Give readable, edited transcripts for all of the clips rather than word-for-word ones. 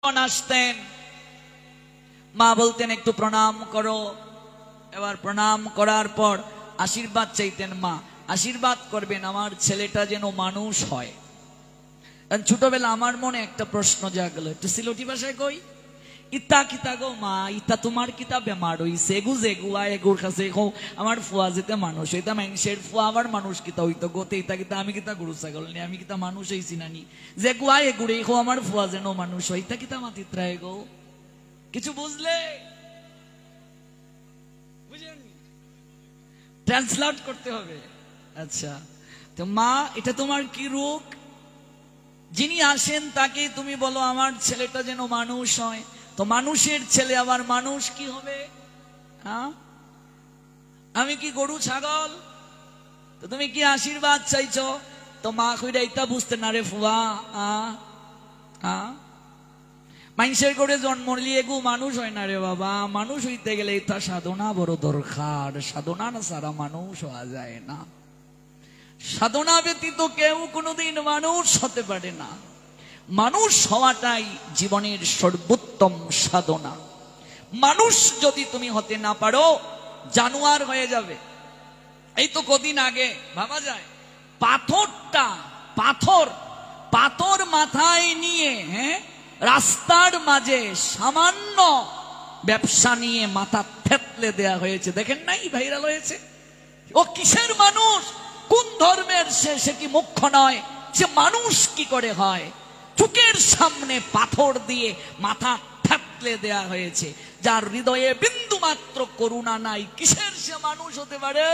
আসতেন, মা বলতেন একটু প্রণাম করো। এবার প্রণাম করার পর আশীর্বাদ চাইতেন, মা আশীর্বাদ করবেন আমার ছেলেটা যেন মানুষ হয়। ছোটবেলা আমার মনে একটা প্রশ্ন জাগলো, একটু সিলটি ভাষায় কই, ইতা কিতা গো মা, ইতা তোমার কিতা বেমার হইছে, এগু জেগুয়া এগুর কাছে কো আমার ফুয়া যেতে মানুষ হইতা, মানুষের ফুয়া আবার মানুষ কিতা হইতো গোতে, ইতা কিতা আমি কিতা গরু ছাগল নি, আমি কিতা মানুষ হইছি নানি, জেগুয়া এগুড়ে কো আমার ফুয়া যেন মানুষ হয়, ইতা কিতা মাতিত্রা এগো। কিছু বুঝলে? ট্রান্সলেট করতে হবে। আচ্ছা, তো মা এটা তোমার কি রোগ? যিনি আসেন তাকে তুমি বলো আমার ছেলেটা যেন মানুষ হয়। তো মানুষের ছেলে আবার মানুষ কি হবে? হ্যাঁ, আমি কি গরু ছাগল? তো তুমি কি আশীর্বাদ চাইছো? তো মা কইরা এটা বুঝতে না রে ফুয়া, মানুষের করে জন্ম নিয়ে গু মানুষ হয় না রে বাবা। মানুষ হইতে গেলে এটা সাধনা বড় দরকার, সাধনা না সারা মানুষ হওয়া যায় না। সাধনা ব্যতীত কেউ কোনোদিন মানুষ হতে পারে না। মানুষ হওয়াটাই জীবনের সর্বোত্তম সাধনা। মানুষ যদি তুমি হতে না পারো, জানোয়ার হয়ে যাবে। এই তো কদিন আগে ভাবা যায়, পাথর মাথায় নিয়ে রাস্তার মাঝে সামান্য ব্যবসা নিয়ে মাথা থেতলে দেয়া হয়েছে, দেখেন নাই? ভাইরাল হয়েছে। ও কিসের মানুষ, কোন ধর্মের সে কি মুখ্য নয়? সে মানুষ কি করে হয়? চোখের সামনে পাথর দিয়ে মাথা থেতলে দেয়া হয়েছে। যার হৃদয়ে বিন্দু মাত্র করুণা নাই, কিসের সে মানুষ হতে পারে?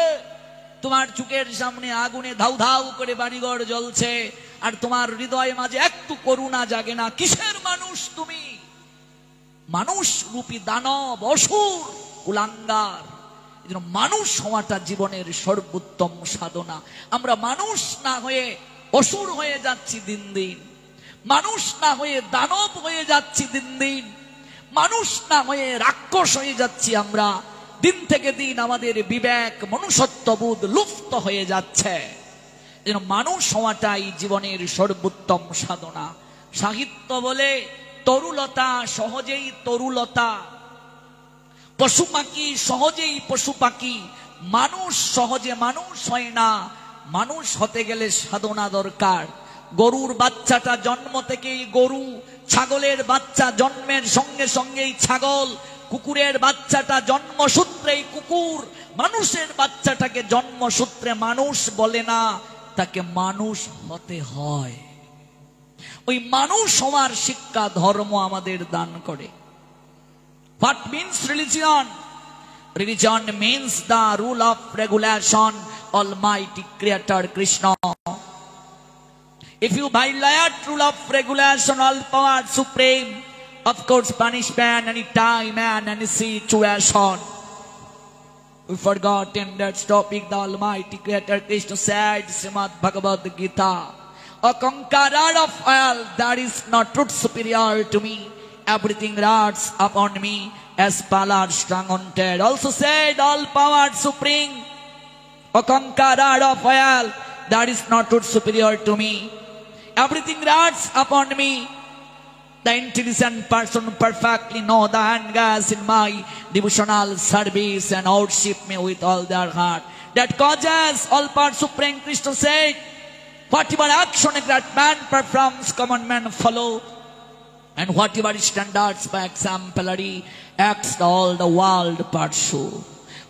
তোমার চোখের সামনে আগুনে ধাউ ধাউ করে বাড়িঘর জ্বলছে, আর তোমার হৃদয়ে মাঝে একটু করুণা জাগে না, কিসের মানুষ তুমি? মানুষ রূপী দানব, অসুর, কুলাঙ্গার। মানুষ হওয়াটা জীবনের সর্বোত্তম সাধনা। আমরা মানুষ না হয়ে অসুর হয়ে যাচ্ছি দিন দিন, মানুষ না হয়ে দানব হয়ে যাচ্ছি দিন দিন, মানুষ না হয়ে রাক্ষস হয়ে যাচ্ছি আমরা দিন থেকে দিন। আমাদের বিবেক, মনুষ্যত্ববোধ লুপ্ত হয়ে যাচ্ছে। যেন মানুষ হওয়াটাই জীবনের সর্বোত্তম সাধনা। সাহিত্য বলে তরুলতা সহজেই তরুলতা, পশু পাখি সহজেই পশু পাখি, মানুষ সহজে মানুষ হয় না। মানুষ হতে গেলে সাধনা দরকার। গরুর বাচ্চাটা জন্ম থেকেই গরু, ছাগলের বাচ্চা জন্মের সঙ্গে সঙ্গেই ছাগল, কুকুরের বাচ্চাটা জন্মসূত্রেই কুকুর, মানুষের বাচ্চাটাকে জন্মসূত্রে মানুষ বলে না, তাকে মানুষ হতে হয়। ওই মানুষ হওয়ার শিক্ষা ধর্ম আমাদের দান করে। What means religion? Religion means the rule of regulation, Almighty Creator Krishna. If you violate rule of regulation, all power supreme, of course punishment any time and any situation. We forgot in that topic the Almighty Creator Krishna said, Srimad Bhagavad Gita, a conqueror of all, that is not truth superior to me. Everything rides upon me as pallid strung on dead. Also said, all power supreme, a conqueror of all, that is not truth superior to me. Everything rides upon me. The intelligent person perfectly know the angers in my devotional service and worship me with all their heart. That causes all power supreme, Krishna said, whatever action a great man performs, common men follow. And whatever standards by exemplary acts all the world pursue.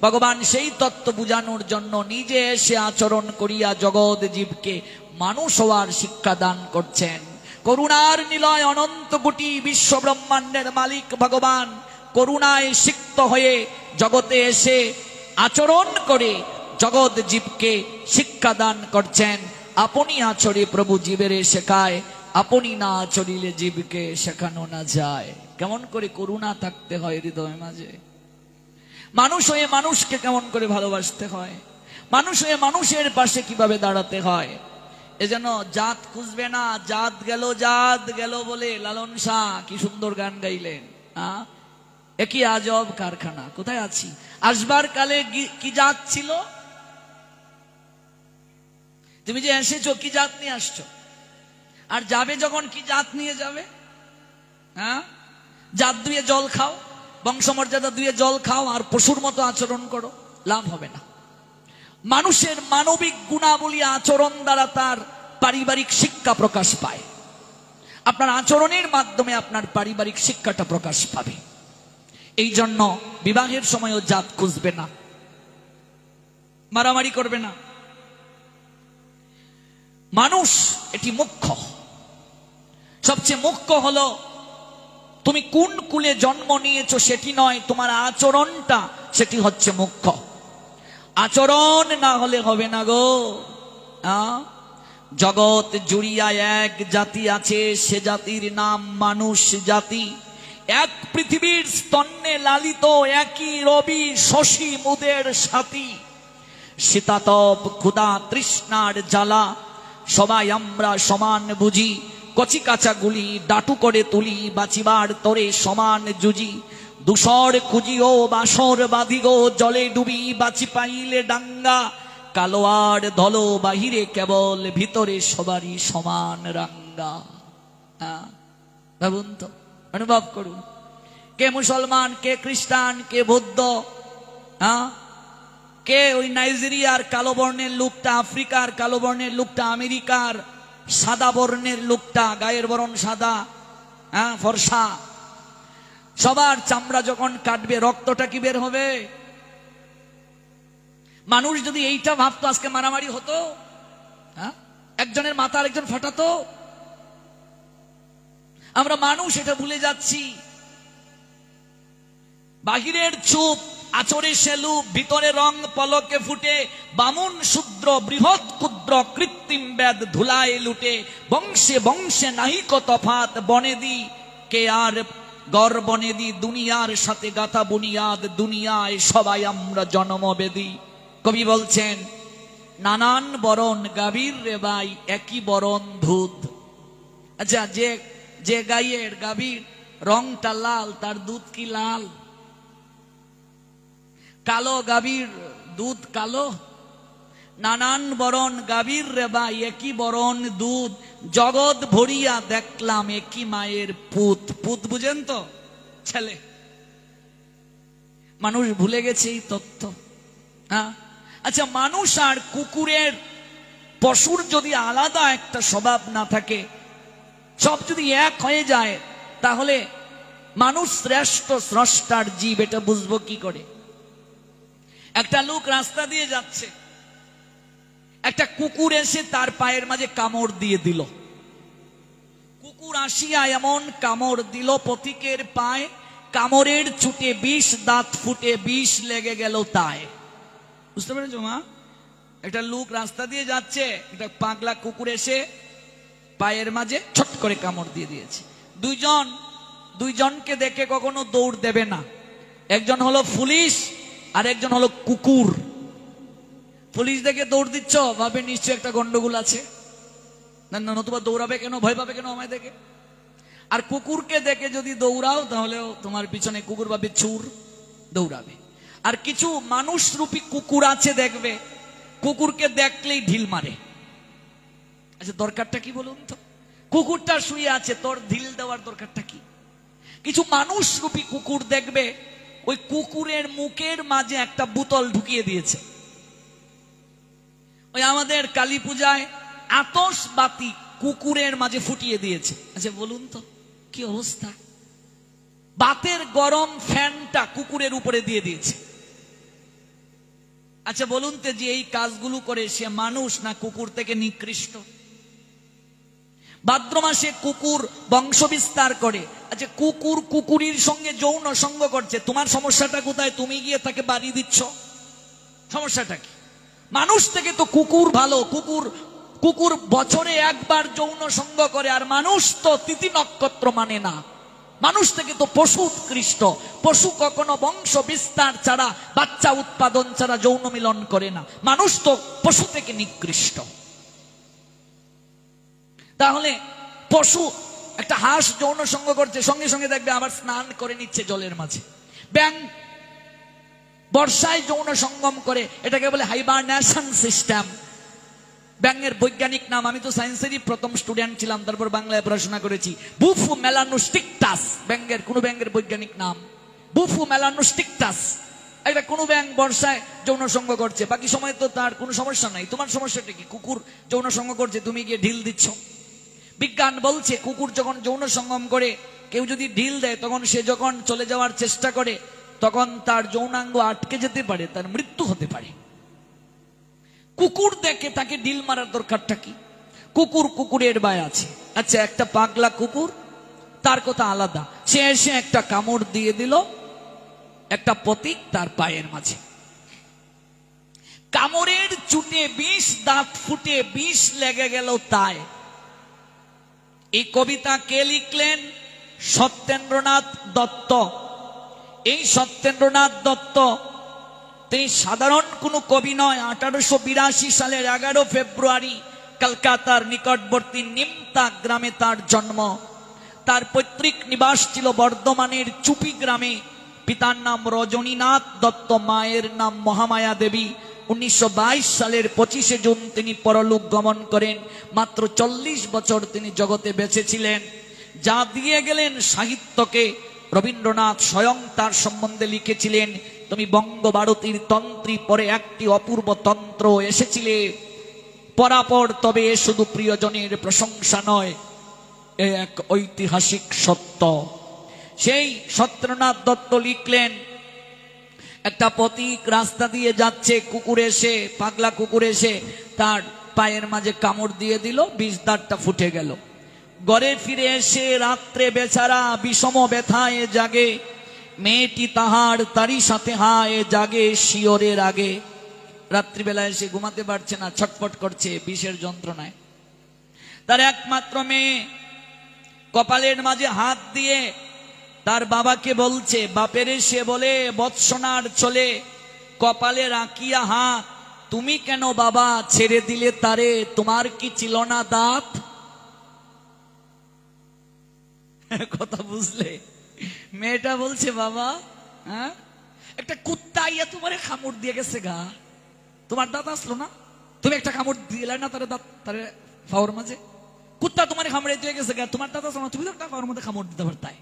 ভগবান সেই তত্ত্ব বুঝানোর জন্য নিজে এসে আচরণ করিয়া জগৎ জীবকে মানুষ হওয়ার শিক্ষা দান করছেন। করুণার নিলয় অনন্ত কোটি বিশ্ব ব্রহ্মাণ্ডের মালিক ভগবান করুণায় সিক্ত হয়ে জগতে এসে আচরণ করে জগৎ জীবকে শিক্ষা দান করছেন। আপনি আচরে প্রভু জীবের শেখায়, আপনি না চলিলে জীবকে শেখানো না যায়। কেমন করে করুণা থাকতে হয় হৃদয় মাঝে, মানুষ হয়ে মানুষকে কেমন করে ভালোবাসতে হয়, মানুষ হয়ে মানুষের পাশে কিভাবে দাঁড়াতে হয়। এজন্য জাত খুঁজবে না, জাত গেল বলে লালন শাহ কি সুন্দর গান গাইলেন। একই আজব কারখানা, কোথায় আছি? আসবার কালে কি জাত ছিল? তুমি যে এসেছো কি জাত নিয়ে আসছো, আর যাবে যখন কি জাত নিয়ে যাবে? হ্যাঁ, জাত দুয়ে জল খাও, বংশমর্যাদা দুয়ে জল খাও, আর পশুর মতো আচরণ করো, লাভ হবে না। মানুষের মানবিক গুণাবলী আচরণ দ্বারা তার পারিবারিক শিক্ষা প্রকাশ পায়। আপনার আচরণের মাধ্যমে আপনার পারিবারিক শিক্ষাটা প্রকাশ পাবে। এই জন্য বিবাহের সময়ও জাত খুঁজবে না, মারামারি করবে না। মানুষ এটি মুখ্য, সবচেয়ে মুখ্য হলো তুমি কোন কুলে জন্ম নিয়েছো সেটি নয়, তোমার আচরণটা সেটি হচ্ছে মুখ্য। আচরণ না হলে হবে না গো। জগৎ জুড়িয়া এক জাতি আছে, সে জাতির নাম মানুষ জাতি। এক পৃথিবীর স্তন্যে লালিত, একই রবি শশী মুদের সাথী। শীতাতপ ক্ষুধা তৃষ্ণার জ্বালা, সবাই আমরা সমান বুঝি। কচি কাঁচা গুলি ডাটু করে তুলি, বাঁচিবার তরে সমান জুজি। দুসর খুঁজিও বাসর বাঁধিগো, জলে ডুবি বাঁচি পাইলে ডাঙ্গা। কালো আর ধলো বাহিরে কেবল, ভিতরে সবারই সমান রাঙ্গা। ভাবুন তো, অনুভব করুন, কে মুসলমান, কে খ্রিস্টান, কে বৌদ্ধ, কে ওই নাইজেরিয়ার কালো বর্ণের লোকটা, আফ্রিকার কালো বর্ণের লোকটা, আমেরিকার সাদা বর্ণের লোকটা, গায়ের বরণ সাদা, ফর্সা, সবার চামড়া যখন কাটবে রক্তটা কি বের হবে? মানুষ যদি এইটা ভাবতো, আজকে মারামারি হতো, একজনের মাথা আরেকজন ফাটাতো। আমরা মানুষ এটা ভুলে যাচ্ছি। বাহিরের চুপ, আচরে সেলুপ, ভিতরে রং পলকে ফুটে। বামুন শূদ্র বৃহৎ ক্ষুদ্র, কৃত্রিম বেদ ধুলায় লুটে। বংশে বংশে নাহিক তফাত, বনেদি কে আর গর বনেদি। দুনিয়ার সাথে গাথা বুনিয়াদ, দুনিয়ায় সবাই আমরা জন্মবেদী। কবি বলছেন, নানান বরণ গাভীর রে ভাই, একই বরণ দুধ। আচ্ছা, যে গাইয়ের গাভীর রংটা লাল, তার দুধ কি লাল? কালো গাভীর দুধ কালো? নানান বরণ গাভীর রে ভাই, একই বরণ দুধ। জগৎ ভরিয়া দেখলাম একই মায়ের পুত। পুত বুঝেন তো? ছেলে। মানুষ ভুলে গেছে এই তথ্য। আচ্ছা, মানুষ আর কুকুরের, পশুর যদি আলাদা একটা স্বভাব না থাকে, সব যদি এক হয়ে যায়, তাহলে মানুষ শ্রেষ্ঠ স্রষ্টার জীব, এটা বুঝবো কি করে? একটা লোক রাস্তা দিয়ে যাচ্ছে, একটা কুকুর এসে তার পায়ের মাঝে কামড় দিয়ে দিল। কুকুর আসিয়া এমন কামড় দিল, পথিকের পায়ে কামড়ের চুটে 20 দাঁত ফুটে 20 লেগে গেল তাই। বুঝতে পেরেছো মা? একটা লোক রাস্তা দিয়ে যাচ্ছে, একটা পাগলা কুকুর এসে পায়ের মাঝে ছট করে কামড় দিয়ে দিয়েছে। দুইজনকে দেখে কখনো দৌড় দেবে না। একজন হলো পুলিশ আর একজন হলো কুকুর। পুলিশ দেখে দৌড় দিচ্ছ, ভাবে নিশ্চয় একটা গন্ডগোল আছে, নতুবা দৌড়াবে কেন, ভয় পাবে কেন আমায় দেখে? আর কুকুরকে দেখে যদি দৌড়াও, তাহলেও তোমার পিছনে কুকুর ভাবে চুর, দৌড়াবে। আর কিছু মানুষ রূপী কুকুর আছে, দেখবে কুকুরকে দেখলেই ঢিল মারে। আচ্ছা, দরকারটা কি বলুন তো? কুকুরটা শুয়ে আছে, তোর ঢিল দেওয়ার দরকারটা কি? কিছু মানুষ রূপী কুকুর দেখবে, ওই কুকুরের মুখের মাঝে একটা বোতল ঢুকিয়ে দিয়েছে। ওই আমাদের কালী পূজায় আতশবাতি কুকুরের মাঝে ফুটিয়ে দিয়েছে। আচ্ছা বলুন তো কি অবস্থা? বাতের গরম ফ্যানটা কুকুরের উপরে দিয়ে দিয়েছে। আচ্ছা বলুন তো, যে এই কাজগুলো করে সে মানুষ না কুকুর থেকে নিকৃষ্ট? ভাদ্র মাসে কুকুর বংশ বিস্তার করে। আচ্ছা, কুকুর কুকুরের সঙ্গে যৌন সঙ্গ করছে, তোমার সমস্যাটা কোথায়? তুমি গিয়ে তাকে বাড়ি দিচ্ছ, সমস্যাটা কি? মানুষ থেকে তো কুকুর ভালো। কুকুর বছরে একবার যৌন সঙ্গ করে, আর মানুষ তো তিথি নক্ষত্র মানে না। মানুষ থেকে তো পশু উৎকৃষ্ট। পশু কখনো বংশ বিস্তার ছাড়া, বাচ্চা উৎপাদন ছাড়া যৌন মিলন করে না। মানুষ তো পশু থেকে নিকৃষ্ট। তাহলে পশু, একটা হাঁস যৌন সঙ্গ করছে, সঙ্গে সঙ্গে দেখবে আবার স্নান করে নিচ্ছে জলের মাঝে। ব্যাঙ বর্ষায় যৌন সঙ্গম করে, এটাকে বলে হাইবারনেশন সিস্টেম। ব্যাঙের বৈজ্ঞানিক নাম, আমি তো সায়েন্সেরই প্রথম স্টুডেন্ট ছিলাম, তারপর বাংলায় পড়াশোনা করেছি। বুফু মেলানোস্টিকটাস ব্যাঙের, কোন ব্যাঙের বৈজ্ঞানিক নাম বুফু মেলানোস্টিকটাস। একটা কোনো ব্যাঙ বর্ষায় যৌন সঙ্গ করছে, বাকি সময় তো তার কোনো সমস্যা নাই। তোমার সমস্যাটা কি? কুকুর যৌন সঙ্গ করছে, তুমি গিয়ে ঢিল দিচ্ছ। বিজ্ঞান বলছে কুকুর যখন যৌন সঙ্গম করে, কেউ যদি ঢিল দেয়, তখন সে যখন চলে যাওয়ার চেষ্টা করে, তখন তার যৌনাঙ্গ আটকে যেতে পারে, তার মৃত্যু হতে পারে। কুকুর দেখে তাকে ঢিল মারার দরকারটা কি? কুকুর কুকুরের ভয় আছে। আচ্ছা, একটা পাগলা কুকুর, তার কথা আলাদা। সে এসে একটা কামড় দিয়ে দিল একটা পথিক তার পায়ের মাঝে। কামড়ের চুটে 20 দাঁত ফুটে 20 লেগে গেল তাই। এই কবিতা কে লিখলেন? সত্যেন্দ্রনাথ দত্ত। এই সত্যেন্দ্রনাথ দত্ত তিনি সাধারণ কোনো কবি নয়। 1882 সালের 11 ফেব্রুয়ারি কলকাতার নিকটবর্তী নিমতা গ্রামে তার জন্ম। তার পৈতৃক নিবাস ছিল বর্ধমানের চুপি গ্রামে। পিতার নাম রজনীনাথ দত্ত, মায়ের নাম মহামায়া দেবী। 1922 সালের 25শে জুন তিনি পরলোক গমন করেন। মাত্র 40 বছর তিনি জগতে বেঁচে ছিলেন। যা দিয়ে গেলেন সাহিত্যকে, রবীন্দ্রনাথ স্বয়ং তার সম্বন্ধে লিখেছিলেন, তুমি বঙ্গভারতীর তন্ত্রী, পরে একটি অপূর্ব তন্ত্র এসেছিলে পরাপর, তবে এ শুধু প্রিয়জনের প্রশংসা নয়, এ এক ঐতিহাসিক সত্য। সেই সত্যেন্দ্রনাথ দত্ত লিখলেন, একটা পথিক রাস্তা দিয়ে যাচ্ছে, কুকুর এসে, পাগলা কুকুর এসে তার পায়ের মাঝে কামড় দিয়ে দিল, 20 দাঁতটা ফুটে গেল। ঘরে ফিরে এসে রাত্রে বেচারা বিষম ব্যথায় জাগে, মেয়েটি তাহার তারই সাথে হায় জাগে শিয়রের আগে। রাত্রিবেলায় এসে ঘুমাতে পারছে না, ছটফট করছে বিষের যন্ত্রণায়। তার একমাত্র মেয়ে কপালের মাঝে হাত দিয়ে তার বাবাকে বলছে, বাপের সে বলে বৎসনার চলে কপালে রাখিয়া হাত, তুমি কেন বাবা ছেড়ে দিলে তারে, তোমার কি ছিল না দাঁত? কথা বুঝলে? মেয়েটা বলছে, বাবা হ্যাঁ, একটা কুত্তা আইয়া তোমারে কামড় দিয়ে গেছে গা, তোমার দাঁত আসলো না? তুমি একটা কামড় দিলে না তারে দাঁত, তারে ফাওয়ার মাঝে? কুত্তা তোমার কামড়ে দিয়ে গেছে গা, তোমার দাঁত আসলো না? তুমি তো একটা ফাওয়ার মধ্যে কামড় দিতে পারতাই।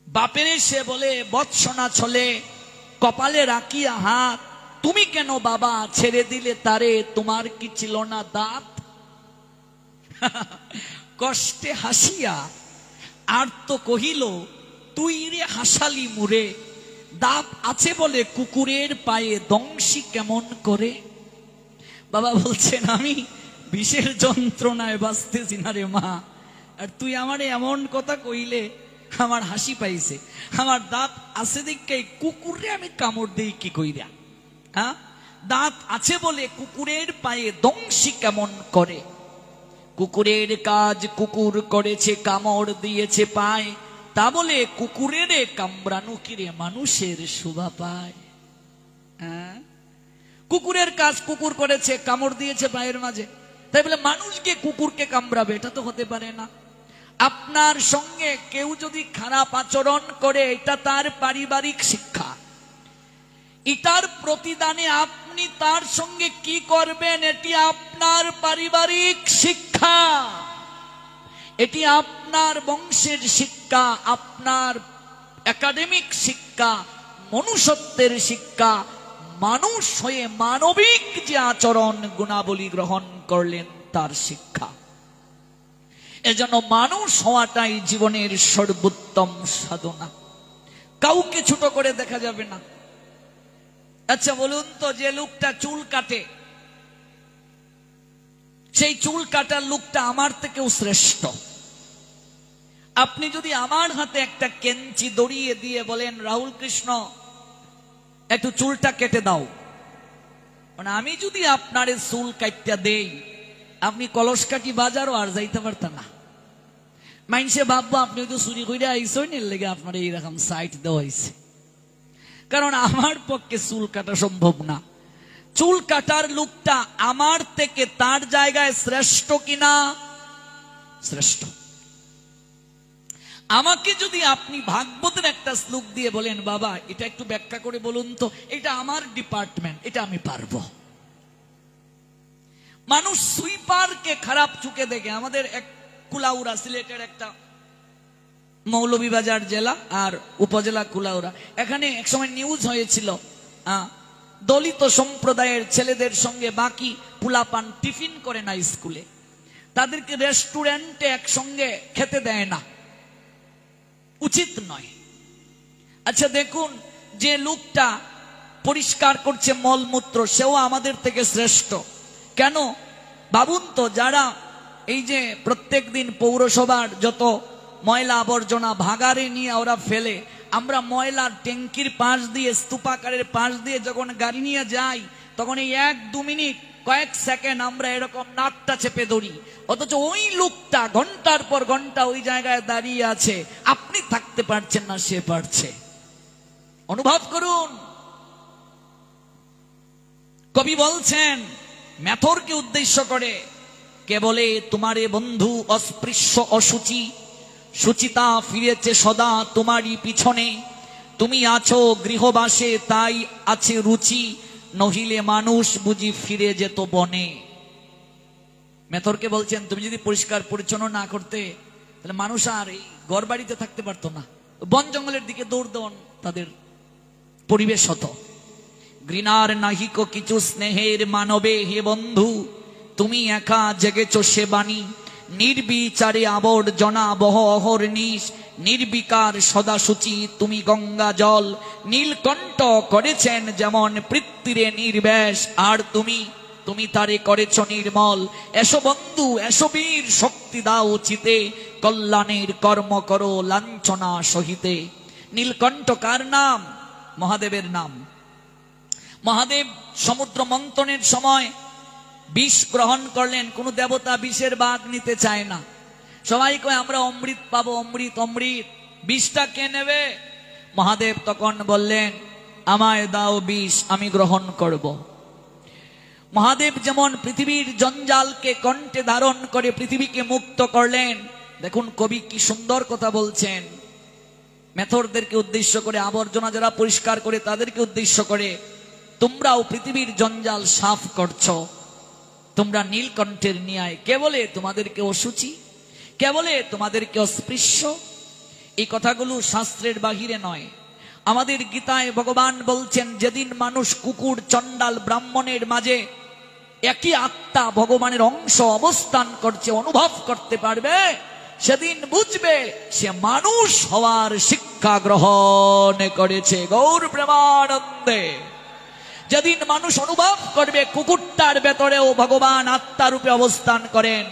বাপের সে বলে বৎসনা চলে কপালে রাখিয়া হাত, তুমি কেন বাবা ছেড়ে দিলে তারে, তোমার কি ছিল না দাঁত? কষ্টে হাসিয়া আর তো কহিল, তুই রে হাসালি মুরে, দাঁত আছে বলে কুকুরের পায়ে দংশি কেমন করে? বাবা বলছেন, আমি বিষের যন্ত্রণায় বাঁচতেছি না রে মা, আর তুই আমারে এমন কথা কইলে আমার হাসি পাইছে। আমার দাঁত আছে দেখে কুকুরে আমি কামড় দিই কি কইরা? হ্যাঁ, দাঁত আছে বলে কুকুরের পায়ে দংশি কেমন করে? কুকুরের কাজ কুকুর করেছে, কামড় দিয়েছে পায়, তা বলে কুকুরের কামড়ানো কিরে মানুষের শোভা পায়? হ্যাঁ, কুকুরের কাজ কুকুর করেছে, কামড় দিয়েছে পায়ের মাঝে, তাই বলে মানুষকে কুকুরকে কামড়াবে? এটা তো হতে পারে না। আপনার সঙ্গে কেউ যদি খারাপ আচরণ করে, এটা তার পারিবারিক শিক্ষা। এটার প্রতিদানে আপনি তার সঙ্গে কি করবেন, এটি আপনার পারিবারিক শিক্ষা, এটি আপনার বংশের শিক্ষা, আপনার একাডেমিক শিক্ষা, মনুষ্যত্বের শিক্ষা। মানুষ হয়ে মানবিক যে আচরণ গুণাবলী গ্রহণ করলেন, তার শিক্ষা। এজন্য মানুষ হওয়াটাই জীবনের সর্বোত্তম সাধনা। কাউকে ছোট করে দেখা যাবে না। আচ্ছা বলুন তো, যে লোকটা চুল কাটে, সেই চুল কাটার লোকটা আমার থেকেও শ্রেষ্ঠ। আপনি যদি আমার হাতে একটা কেঞ্চি দড়িয়ে দিয়ে বলেন, রাহুল কৃষ্ণ একটু চুলটা কেটে দাও, মানে আমি যদি আপনার চুল কাটটা দেই, আপনি কলসকাঠি বাজারও আর যাইতে পারতেন না। মাইনসে ভাববো আপনি তো চুরি করে আইসেন, এর লেগে আপনার এইরকম সাইট দেওয়া হয়েছে। কারণ আমার পক্ষে চুল কাটা সম্ভব না। চুল কাটার লোকটা আমার থেকে তার জায়গায় শ্রেষ্ঠ কিনা? শ্রেষ্ঠ। আমাকে যদি আপনি ভাগবতের একটা শ্লোক দিয়ে বলেন, বাবা এটা একটু ব্যাখ্যা করে বলুন তো, এটা আমার ডিপার্টমেন্ট, এটা আমি পারবো, মানুষ সুইপারকে খারাপ চোখে দেখে। আমাদের এক কুলাউড়া, সিলেটের একটা মৌলভীবাজার জেলা আর উপজেলা কুলাউড়া, এখানে একসময় নিউজ হয়েছিল, দলিত সম্প্রদায়ের ছেলেদের সঙ্গে বাকি পুলাপান টিফিন করে না স্কুলে, তাদেরকে রেস্টুরেন্টে একসঙ্গে খেতে দেয় না, উচিত নয়। আচ্ছা দেখুন, যে লোকটা পরিষ্কার করছে মলমূত্র সেও আমাদের থেকে শ্রেষ্ঠ কেন? ভাবুন তো, যারা এই যে প্রত্যেক দিন পৌরসভার যত ময়লা আবর্জনা ভাগারে নিয়ে ওরা ফেলে, আমরা ময়লার ট্যাঙ্কির পাশ দিয়ে, স্তূপাকারের পাশ দিয়ে যখন গাড়ি নিয়ে যাই, তখন এই 1-2 মিনিট, কয়েক সেকেন্ড আমরা এরকম নাকটা চেপে ধরি, অথচ ওই লোকটা ঘন্টার পর ঘন্টা ওই জায়গায় দাঁড়িয়ে আছে, আপনি থাকতে পারছেন না, সে পারছে। অনুভব করুন। কবি বলছেন মেথরকে উদ্দেশ্য করে, কে বলে তোমারে বন্ধু অস্পৃশ্য অসুচি, সুচিতা ফিরেছে সদা তোমারই পিছনে, তুমি আছো গৃহবাসে তাই আছে রুচি, নহিলে মানুষ বুঝি ফিরে যেত বনে। মেথরকে বলছেন তুমি যদি পরিষ্কার পরিচ্ছন্ন না করতে, তাহলে মানুষ আর এই ঘর বাড়িতে থাকতে পারতো না, বন জঙ্গলের দিকে দৌড় দেওয়ান তাদের পরিবেশ হতো। ঘৃণার নাহিক কিছু স্নেহের মানবে হে বন্ধু, তুমি একা জেগেছ সে বাণী, নির্বিচারে আবর্জনা বহ অহর্নিশ, নির্বিকার সদা সূচি তুমি গঙ্গা জল, নীলকণ্ঠ করেছেন যেমন পৃথিবীরে নির্বেশ, আর তুমি তারে করেছ নির্মল। এসো বন্ধু এসো বীর, শক্তি দাও চিতে, কল্যাণের কর্ম করো লাঞ্ছনা সহিতে। নীলকণ্ঠ কার নাম? মহাদেবের নাম। মহাদেব সমুদ্র মন্থনের সময় বিষ গ্রহণ করলেন, কোন দেবতা বিষের ভাগ নিতে চায় না, সবাই কয় আমরা অমৃত পাবো, অমৃত অমৃত, বিষটা কে নেবে? মহাদেব তখন বললেন আমায় দাও বিষ, আমি গ্রহণ করব। মহাদেব যেমন পৃথিবীর জঞ্জালকে কণ্ঠে ধারণ করে পৃথিবীকে মুক্ত করলেন, দেখুন কবি কি সুন্দর কথা বলছেন, মেথরদেরকে উদ্দেশ্য করে, আবর্জনা যারা পরিষ্কার করে তাদেরকে উদ্দেশ্য করে, তোমরাও পৃথিবীর জঞ্জাল সাফ করছো, তোমরা নীলকণ্ঠের ন্যায়। কে বলে তোমাদেরকে অসুচি? কে বলে তোমাদেরকে অস্পৃশ্য? এই কথাগুলো শাস্ত্রের বাহিরে নয়, আমাদের গীতায় ভগবান বলছেন যেদিন মানুষ কুকুর চণ্ডাল ব্রাহ্মণের মাঝে একই আত্মা ভগবানের অংশ অবস্থান করছে অনুভব করতে পারবে, সেদিন বুঝবে সে মানুষ হওয়ার শিক্ষা গ্রহণ করেছে। গৌর প্রেমানন্দে। যেদিন মানুষ অনুভব করবে কুকুরটার ভেতরেও ভগবান আত্মারূপে অবস্থান করেন,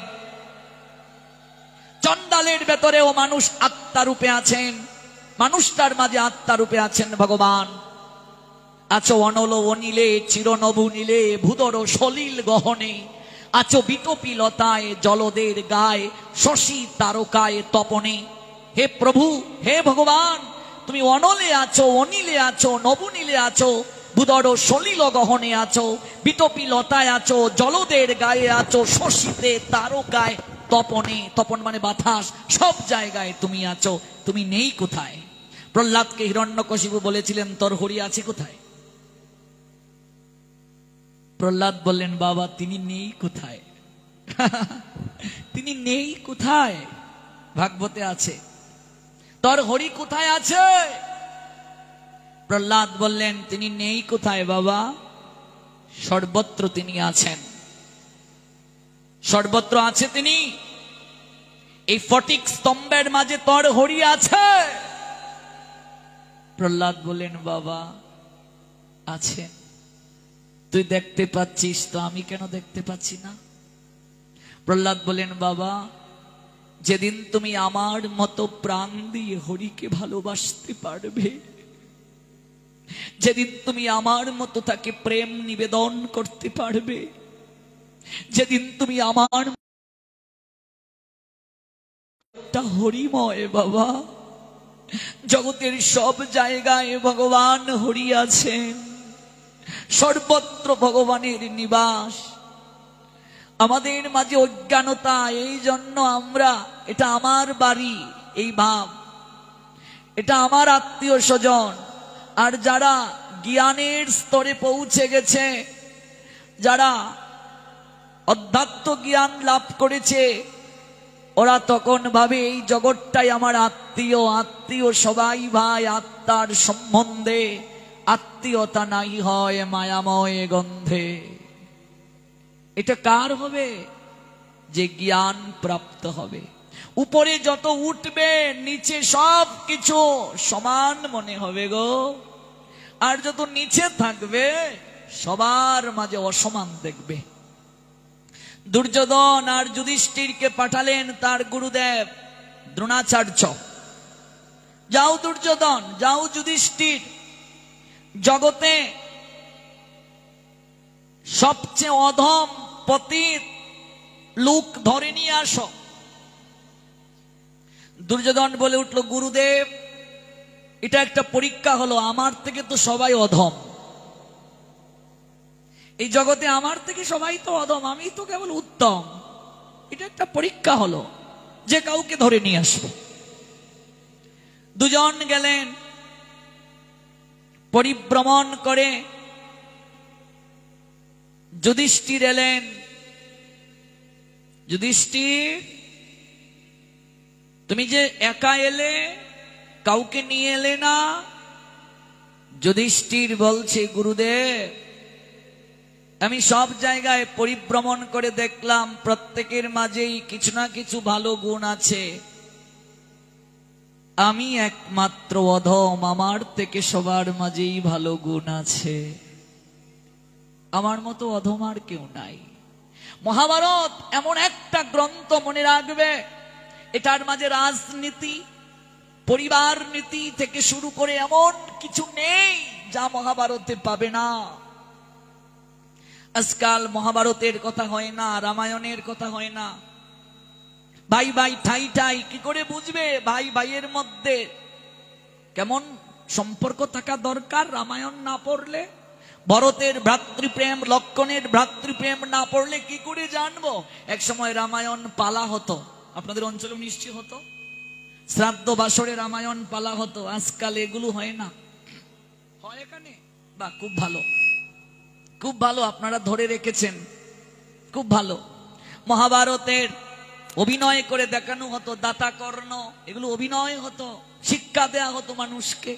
চণ্ডালের ভেতরেও মানুষ আত্মারূপে আছেন, মানুষটার মাঝে আত্মারূপে আছেন ভগবান। আছো অনল অনিলে চিরনবু নীলে, ভূদর সলিল গহনে, আছো বিটপি লতায় জলদের গায়ে, শশী তারকায় তপনে। হে প্রভু, হে ভগবান, তুমি অনলে আছো, অনিলে আছো, নবনীলে আছো, ভূদর সলিল গহনে আছো, বিটপি লতায় আছো, জলদের গায়ে আছো, শশীতে তারকায় তপনে। তপন মানে বাতাস, সব জায়গায় তুমি আছো, তুমি নেই কোথায়? প্রহ্লাদকে হিরণ্যকশিপু বলেছিলেন তোর হরি আছে কোথায়? প্রহ্লাদ বললেন বাবা তিনি নেই কোথায়? তিনি নেই কোথায়? ভাগবতে আছে, তোর হরি কোথায় আছে? প্রহ্লাদ বললেন তিনি নেই কোথায় বাবা? সর্বত্র তিনি আছেন, সর্বত্র আছে তিনি। এই ফটিক স্তম্ভের মাঝে তোর হরি আছে। প্রহ্লাদ বললেন বাবা আছেন, তুই দেখতে পাচ্ছিস তো, আমি কেন দেখতে পাচ্ছি না? প্রহ্লাদ বললেন বাবা যেদিন তুমি আমার মতো প্রাণ দিয়ে হরিকে ভালোবাসতে পারবে, যেদিন তুমি আমার মতো তাকে প্রেম নিবেদন করতে পারবে, যেদিন তুমি আমার হরিময় বাবা, জগতের সব জায়গায় ভগবান হরি আছেন, সর্বত্র ভগবানের নিবাস। আমাদের মাঝে অজ্ঞানতা, এই জন্য আমরা এটা আমার বাড়ি এই ভাব, এটা আমার আত্মীয় স্বজন। আর যারা জ্ঞানের স্তরে পৌঁছে গেছে, যারা অধ্যাত্ম জ্ঞান লাভ করেছে, ওরা তখন ভাবে এই জগৎটাই আমার আত্মীয়, আত্মীয় সবাই ভাই, আত্মার সম্বন্ধে আত্মীয়তা নাই হয় মায়াময় গন্ধে। এটা কার হবে? যে জ্ঞান প্রাপ্ত হবে। উপরে যত উঠবে নিচে সব কিছু সমান মনে হবে গো, আর যত নিচে থাকবে সবার মাঝে অসমান দেখবে। দুর্যোধন আর যুধিষ্ঠিরকে পাঠালেন তার গুরুদেব দ্রোণাচার্য, যাও দুর্যোধন, যাও যুধিষ্ঠির, জগতে সবচেয়ে অধম পতিত লোক ধরে নিয়ে আসো। দুর্যোধন বলে উঠল, গুরুদেব এটা একটা পরীক্ষা হলো, আমার থেকে তো সবাই অধম, এই জগতে আমার থেকে সবাই তো অধম, আমি তো কেবল উত্তম, এটা একটা পরীক্ষা হলো, যে কাউকে ধরে নিয়ে আসবো। দুজন গেলেন, পরিভ্রমণ করে যুধিষ্ঠির এলেন। যুধিষ্ঠির, তুমি যে একা এলে, কাউকে নিয়ে এলে না? যুধিষ্ঠির বলছে, গুরুদেব আমি সব জায়গায় পরিভ্রমণ করে দেখলাম প্রত্যেকের মাঝেই কিছু না কিছু ভালো গুণ আছে, আমি একমাত্র অধম, আমার থেকে সবার মাঝেই ভালো গুণ আছে, আমার মতো অধম আর কেউ নাই। মহাভারত এমন একটা গ্রন্থ, মনে রাখবে, এটার মাঝে রাজনীতি, পরিবার নীতি থেকে শুরু করে এমন কিছু নেই যা মহাভারতে পাবে না। আজকাল মহাভারতের কথা হয় না, রামায়ণের কথা হয় না। ভাই ভাই ঠাই ঠাই কি করে বুঝবে? ভাই ভাইয়ের মধ্যে কেমন সম্পর্ক থাকা দরকার রামায়ণ না পড়লে? ভরতের ভ্রাতৃপ্রেম, লক্ষণের ভ্রাতৃপ্রেম না পড়লে কি করে জানবো? এক সময় রামায়ণ পালা হতো, আপনাদের অঞ্চলে নিশ্চয় হতো, শ্রাদ্ধ বাসরে রামায়ণ পালা হতো। আজকাল এগুলো হয় না। হয় এখানে? বা খুব ভালো, খুব ভালো, আপনারা ধরে রেখেছেন, খুব ভালো। মহাভারতের অভিনয় করে দেখানো হতো, দাতা কর্ণ, এগুলো অভিনয় হতো, শিক্ষা দেয়া হতো মানুষকে।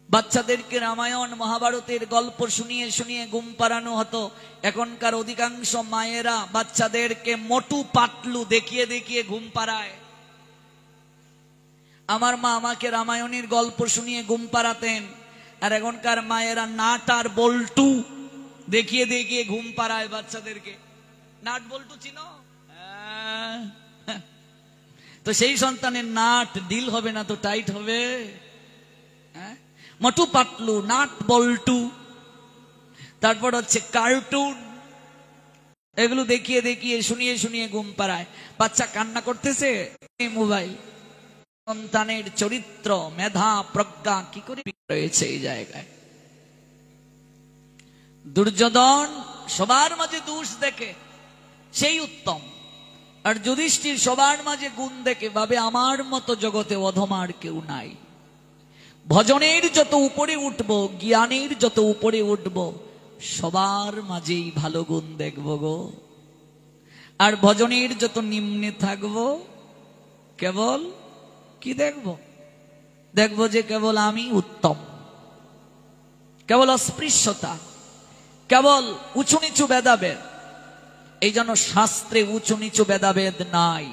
বাচ্চাদেরকে রামায়ণ মহাভারতের গল্প শুনিয়ে শুনিয়ে ঘুম পাড়ানো হতো। এখনকার অধিকাংশ মায়েরা বাচ্চাদেরকে মোটু পাতলু দেখিয়ে দেখিয়ে ঘুম পাড়ায়। আমার মা আমাকে রামায়ণের গল্প শুনিয়ে ঘুম পাড়াতেন, আর এখনকার মায়েরা নাট আর বল্টু দেখিয়ে দেখিয়ে ঘুম পাড়ায় বাচ্চাদেরকে। নাট বল্টু চিনো? তো সেই সন্তানের নাট ডিল হবে না তো টাইট হবে? মোটু পাতলু, নাট বল্টু, তারপর হচ্ছে কার্টুন, এগুলো দেখিয়ে দেখিয়ে শুনিয়ে শুনিয়ে ঘুম পাড়ায়। বাচ্চা কান্না করতেছে, মোবাইল। সন্তানের চরিত্র, মেধা, প্রজ্ঞা কি করে রয়েছে এই জায়গায়? দুর্যোধন সবার মাঝে দোষ দেখে, সেই উত্তম, আর যুধিষ্ঠির সবার মাঝে গুণ দেখে ভাবে আমার মতো জগতে অধম আর কেউ নাই। ভজনের যত উপরে উঠব, জ্ঞানের যত উপরে উঠব, সবার মাঝেই ভালো গুণ দেখব গো। আর ভজনের যত নিম্নে থাকব, কেবল কি দেখব? দেখব যে কেবল আমি উত্তম, কেবল অস্পৃশ্যতা, কেবল উঁচু নিচু ভেদাভেদ। এই জন্য শাস্ত্রে উঁচু নিচু ভেদাভেদ নাই।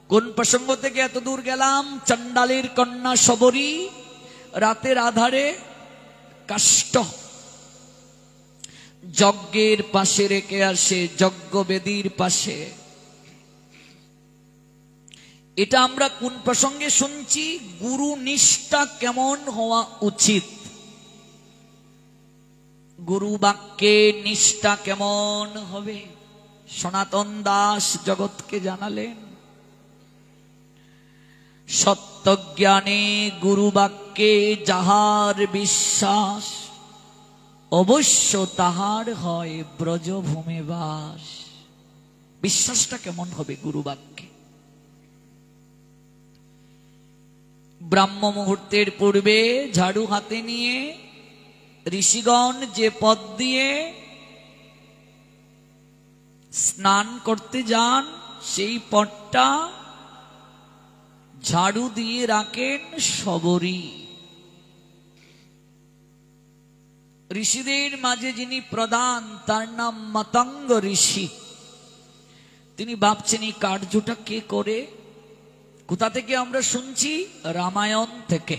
কোন প্রসঙ্গ থেকে এত দূর গেলাম? চণ্ডালের কন্যা শবরী রাতের আধারে কাষ্ঠ যজ্ঞের পাশে রেখে আসে, যজ্ঞবেদীর পাশে। এটা আমরা কোন প্রসঙ্গে শুনছি? গুরু নিষ্ঠা কেমন হওয়া উচিত, গুরু বাক্যে নিষ্ঠা কেমন হবে, সনাতন দাস জগৎকে জানালেন। সত্যজ্ঞানে গুরু বাক্যে যাহার বিশ্বাস, অবশ্য তাহার হয় ব্রজভূমে বাস। বিশ্বাসটা কেমন হবে গুরু বাক্যে? ব্রাহ্ম মুহূর্তের পূর্বে ঝাড়ু হাতে নিয়ে ঋষিগণ যে পথ দিয়ে স্নান করতে যান, সেই পটটা ঝাড়ু দিয়ে রাখেন শবরী। ঋষিদের মাঝে যিনি প্রধান তার নাম মাতঙ্গ ঋষি। তিনি ভাবছেন এই কার্যটা কে করে। কোথা থেকে আমরা শুনছি? রামায়ণ থেকে।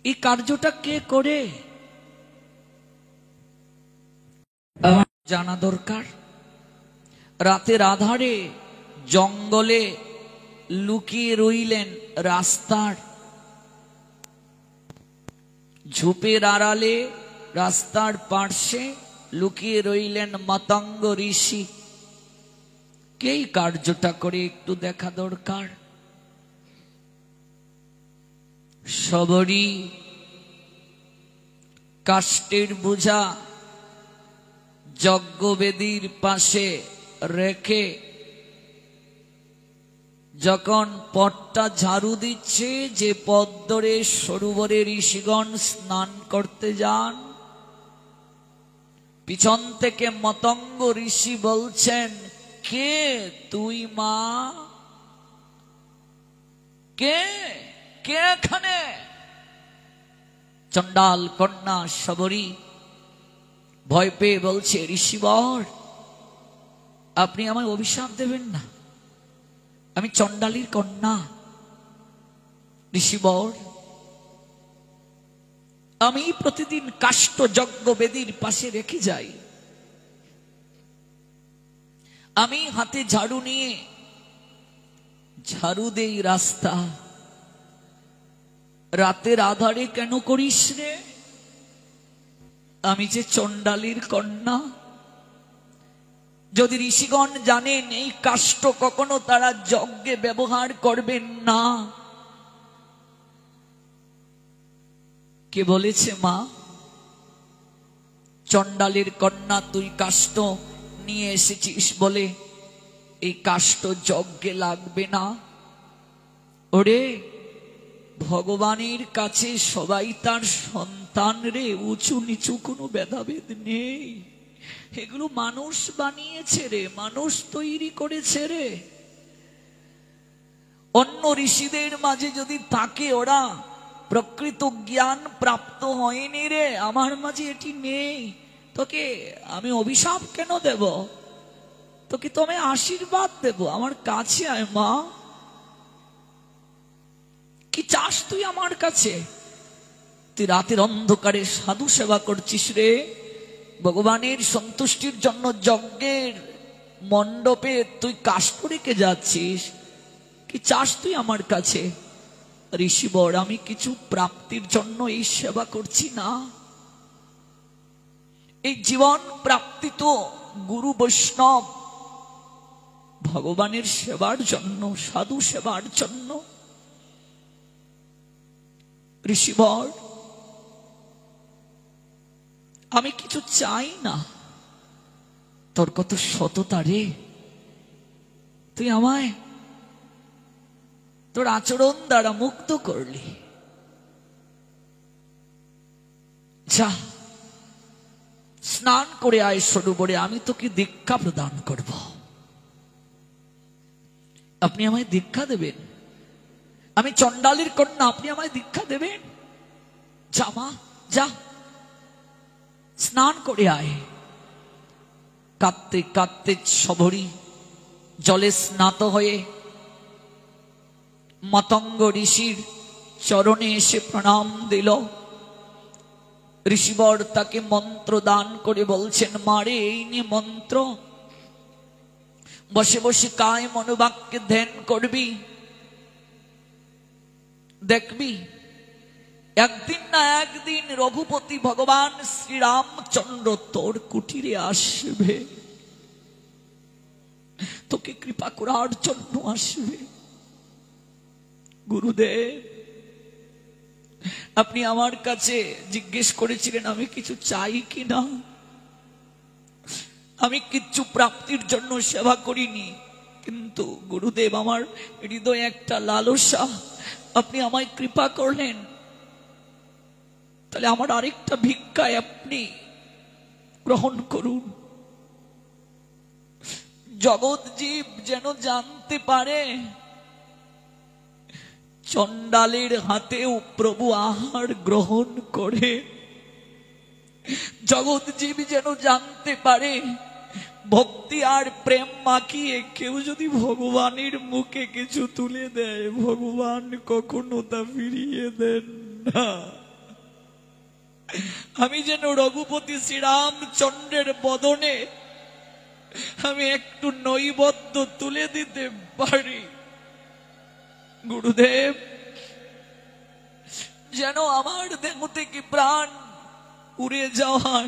এই কার্যটা কে করে আমার জানা দরকার। রাতের আধারে জঙ্গলে লুকিয়ে রইলেন, রাস্তার ঝোপের আড়ালে রাস্তার পার্শ্বে লুকিয়ে রইলেন মাতঙ্গ ঋষি। কে কার্যটা করে একটু দেখা দরকার। শবরী কাষ্ঠের বোঝা যজ্ঞবেদীর পাশে রেখে যখন পটটা ঝাড়ু দিচ্ছে, যে পথ ধরে সরোবরে ঋষিগণ স্নান করতে যান, পিছন থেকে মাতঙ্গ ঋষি বলছেন, কে তুই মা? কে কে এখানে? চণ্ডাল কন্যা শবরী ভয় পেয়ে বলছে, ঋষিবর আপনি আমায় অভিশাপ দেবেন না, আমি চণ্ডালীর কন্যা। ঋষিবর আমি প্রতিদিন কাষ্ঠ যজ্ঞ বেদীর পাশে রেখে যাই, আমি হাতে ঝাড়ু নিয়ে ঝাড়ু দেই রাস্তা। রাতের আধারে কেন করিস রে? আমি যে চণ্ডালীর কন্যা। যদি ঋষিগণ জানেন এই কাষ্ঠ কখনো তারা যজ্ঞে ব্যবহার করবেন না। কে বলেছে মা? চণ্ডালীর কন্যা তুই কাষ্ঠ নিয়ে এসেছিস বলে এই কাষ্ঠ যজ্ঞে লাগবে না। ওরে, ভগবানের কাছে সবাই তার সন্তান রে, উঁচু নিচু কোনো ভেদাভেদ নেই। এগুলো মানুষ বানিয়েছে রে, মানুষ তৈরি করেছে রে। অন্য ঋষিদের মাঝে যদি থাকে ওরা প্রকৃত জ্ঞান প্রাপ্ত হয়নি রে, আমার মাঝে এটি নেই। তোকে আমি অভিশাপ কেন দেব? তোকে তো আমি আশীর্বাদ দেব। আমার কাছে আয় মা। কি চাস তুই আমার কাছে? তুই রাতের অন্ধকারে সাধু সেবা করছিস রে, ভগবানের সন্তুষ্টির জন্য যজ্ঞের মণ্ডপে তুই কাষ্ঠ রেখে যাচ্ছিস। কি চাস তুই আমার কাছে? ঋষিবর আমি কিছু প্রাপ্তির জন্য এই সেবা করছি না। এই জীবন প্রাপ্তি তো গুরু বৈষ্ণব ভগবানের সেবার জন্য, সাধু সেবার জন্য। ঋষিবর আমি কিছু চাই না। তোর কত সততা রে, তুই আমায় তোর আচরণ দ্বারা মুক্ত করলি। যা স্নান করে আয় সরোবরে, আমি তোকে দীক্ষা প্রদান করব। আপনি আমায় দীক্ষা দেবেন? আমি চণ্ডালীর কন্যা, আপনি আমায় দীক্ষা দেবেন? যা মা, যা স্নান করে আয়। কাঁদতে কাঁদতে শবরী জলে স্নাত হয়ে মাতঙ্গ ঋষির চরণে এসে প্রণাম দিল। ঋষিবর তাকে মন্ত্র দান করে বলছেন, মারে এই নিয়ে মন্ত্র, বসে বসে কায় মনোবাক্যে ধ্যান করবি। দেখবি একদিন না একদিন রঘুপতি ভগবান শ্রীরামচন্দ্র তোর কুটিরে আসবে, তোকে কৃপা করার জন্য আসবে। গুরুদেব আপনি আমার কাছে জিজ্ঞেস করেছিলেন আমি কিছু চাই কিনা। আমি কিচ্ছু প্রাপ্তির জন্য সেবা করিনি, কিন্তু গুরুদেব আমার হৃদয়ে একটা লালসা, আপনি আমায় কৃপা করলেন, তাহলে আমার আরেকটা ভিক্ষায় আপনি গ্রহণ করুন। জগৎ জীব যেন জানতে পারে চণ্ডালের হাতেও প্রভু আহার গ্রহণ করে। জগৎ জীব যেন জানতে পারে ভক্তি আর প্রেম মাখিয়ে কেউ যদি ভগবানের মুখে কিছু তুলে দেয়, ভগবান কখনো তা ফিরিয়ে দেন না। আমি যেন রঘুপতি শ্রীরামচন্দ্রের বদনে আমি একটু নৈবেদ্য তুলে দিতে পারি। গুরুদেব, যেন আমার দেহ থেকে প্রাণ উড়ে যাওয়ার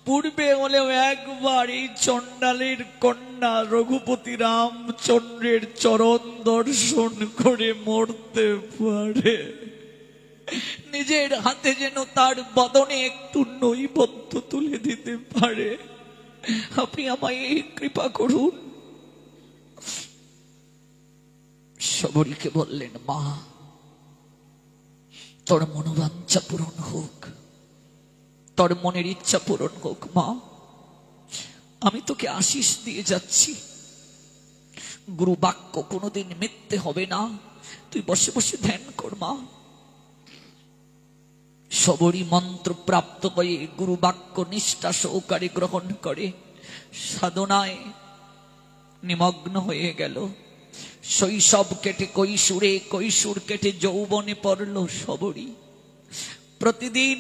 পূর্বে হলেও একবার এই চণ্ডালের কন্যা রঘুপতি রামচন্দ্রের চরণ দর্শন করে মরতে পারে। নিজের হাতে যেন তার বদনে একটু নৈবেদ্য তুলে দিতে পারে। আপনি আমায় এই কৃপা করুন। শবরীকে বললেন, মা, তোর মনোবাঞ্ছা পূরণ হোক, তোর মনের ইচ্ছা পূরণ হোক। মা, আমি তোকে আশীষ দিয়ে যাচ্ছি, গুরু বাক্য কোনোদিন মিথ্যে হবে না, তুই বসে বসে ধ্যান কর। মা, শবরী মন্ত্র প্রাপ্ত হয়ে গুরু বাক্য নিষ্ঠা সহকারে গ্রহণ করে সাধনায় নিমগ্ন হয়ে গেল। শৈশব কেটে কৈশোরে, কৈশোর কেটে যৌবনে পড়ল শবরী। প্রতিদিন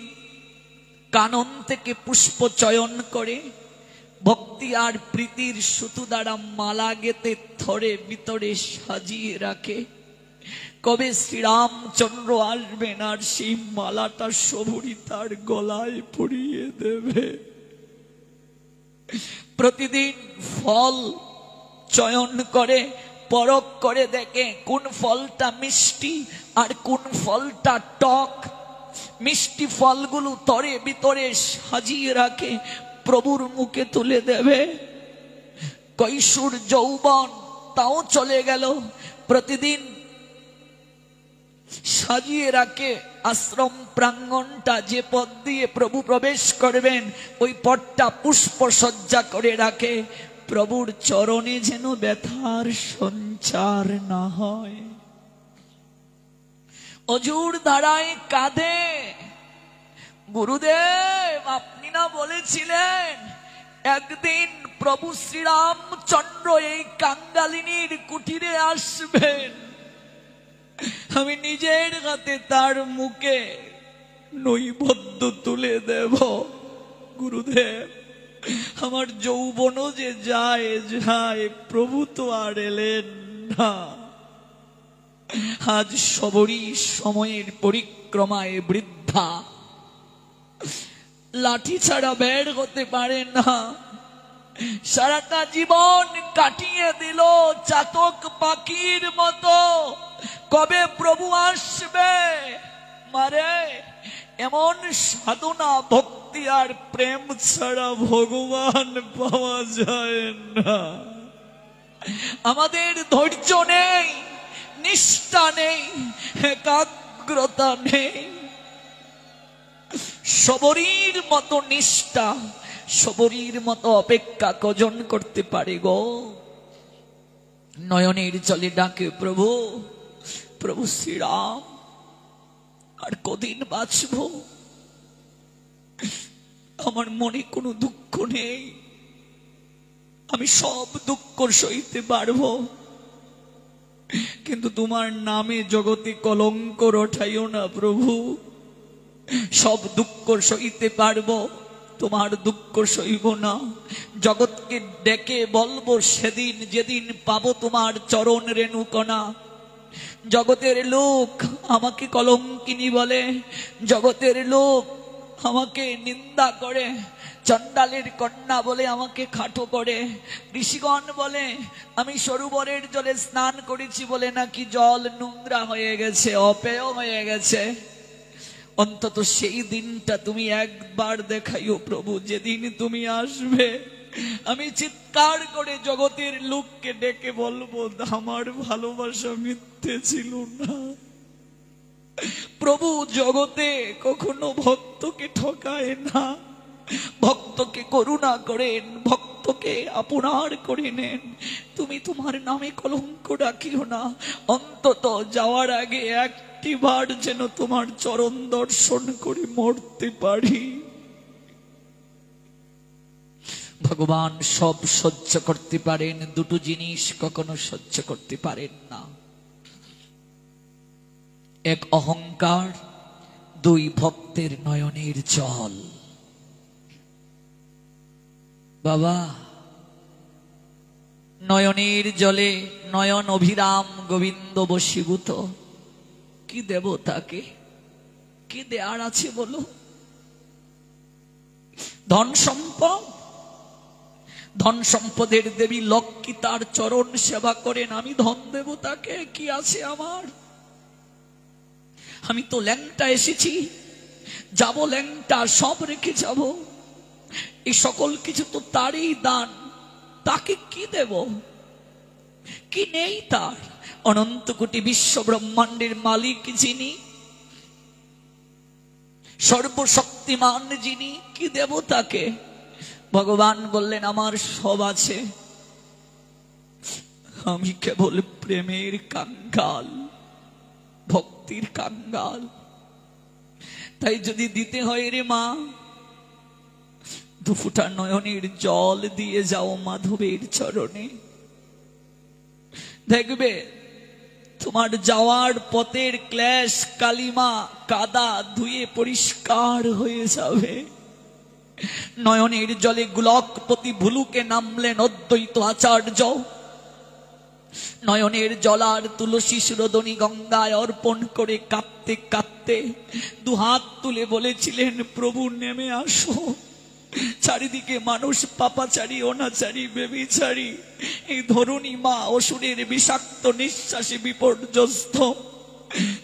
কানন থেকে পুষ্প চয়ন করে ভক্তি আর প্রীতির সুতো দ্বারা মালা গেতে থরে ভিতরে সাজিয়ে রাখে। কবে শ্রীরামচন্দ্র আসবেন আর সেই মালাটা শবরী তার গলায় পরিয়ে দেবে। প্রতিদিন ফল চয়ন করে পরখ করে দেখে কোন ফলটা মিষ্টি আর কোন ফলটা টক। মিষ্টি ফলগুলো তরে ভিতরে সাজিয়ে রাখে, প্রভুর মুখে তুলে দেবে। কৈশোর যৌবন তাও চলে গেল। প্রতিদিন সাজিয়ে রাখে আশ্রম প্রাঙ্গণটা, যে পথ দিয়ে প্রভু প্রবেশ করবেন ওই পথটা পুষ্প সজ্জা করে রাখে, প্রভুর চরণে যেন ব্যথার সঞ্চার না হয়। অজুর ধারায় কাঁদে। গুরুদেব, আপনি না বলেছিলেন একদিন প্রভু শ্রীরামচন্দ্র এই কাঙ্গালিনীর কুটিরে আসবেন? আমি নিজের হাতে তার মুখে নৈবেদ্য তুলে দেব। গুরুদেব, আমার যৌবনও যে যায় যায়, প্রভু তো আর এলেন না। আজ শবরী সময়ের পরিক্রমায় বৃদ্ধা, লাঠি ছাড়া বের হতে পারে না। সারাটা জীবন কাটিয়ে দিল চাতক পাখির মতো। কবে প্রভু আসবে? মারে, এমন সাধনা ভক্তি আর প্রেম ছাড়া ভগবান পাওয়া যায় না। আমাদের ধৈর্য নেই, নিষ্ঠা নেই, একাগ্রতা নেই। শবরীর মতো নিষ্ঠা, শবরীর মতো অপেক্ষা কজন করতে পারে গো? নয়নের জলে ডাকে, প্রভু, প্রভু শ্রীরাম, আর কদিন বাঁচব? আমার মনে কোনো দুঃখ নেই, আমি সব দুঃখ সইতে পারবো, কিন্তু তোমার নামে জগতে কলঙ্ক রটাইও না প্রভু। সব দুঃখ সইতে পারবো, তোমার দুঃখ সইব না। জগৎকে ডেকে বলবো সেদিন যেদিন পাবো তোমার চরণ রেণুকণা। জগতের লোক আমাকে কলঙ্কিনী বলে, জগতের লোক আমাকে নিন্দা করে, চণ্ডালের কন্যা বলে আমাকে খাটো করে। ঋষিগণ বলে আমি সরোবরের জলে স্নান করেছি বলে নাকি জল নোংরা হয়ে গেছে, অপেয় হয়ে গেছে। অন্তত সেই দিনটা তুমি একবার দেখাইও প্রভু, যেদিন তুমি আসবে আমি চিৎকার করে জগতের লোককে ডেকে বলবো আমার ভালোবাসা মিথ্যে ছিল না। প্রভু জগতে কখনো ভক্তকে ঠকায় না, ভক্তকে করুণা করেন, ভক্ত ভক্তকে আপনার করে নেন। তুমি তোমার নামে কলঙ্ক রাখিও না। অন্তত যাওয়ার আগে একটি বার যেন তোমার চরণ দর্শন করে মরতে পারি। ভগবান সব সহ্য করতে পারেন, দুটো জিনিস কখনো সহ্য করতে পারেন না, এক অহংকার, দুই ভক্তের নয়নের জল। বাবা, নয়নের জলে নয়ন অভিরাম গোবিন্দ বশীভূত, কি দেব তাকে? কি দেয়ার আছে বলো? ধন সম্পদ, ধন সম্পদের দেবী লক্ষ্মী তার চরণ সেবা করেন, আমি ধন দেব তাকে? কি আছে আমার? আমি তো ল্যাংটা এসেছি, যাব ল্যাংটা, সব রেখে যাব। এই সকল কিছু তো তারই দান, তাকে কি দেব? কি নেই তার? অনন্ত কোটি বিশ্ব ব্রহ্মাণ্ডের মালিক যিনি, সর্বশক্তিমান যিনি, কি দেব তাকে? ভগবান বললেন আমার সব আছে, আমি কেবল প্রেমের কাঙ্গাল, ভক্তির কাঙ্গাল। তাই যদি দিতে হয় রে মা, দুফুটা নয়নের জল দিয়ে যাও মাধবের চরণে, দেখবে তোমার যাওয়ার পথের ক্লেশ কালিমা কাদা ধুয়ে পরিষ্কার হয়ে যাবে। নয়নের জলে গোলকপতি ভুলুকে নামলেন অদ্বৈত আচার্য। নয়নের জলার তুলসী সুরদনী গঙ্গায় অর্পণ করে কাঁদতে কাঁদতে দুহাত তুলে বলেছিলেন, প্রভু নেমে আসো। চারিদিকে মানুষ পাপাচারী, অনাচারী, বেবিচারী, এই ধরুণী মা অসুরের বিষাক্ত নিঃশ্বাসে বিপর্যস্ত।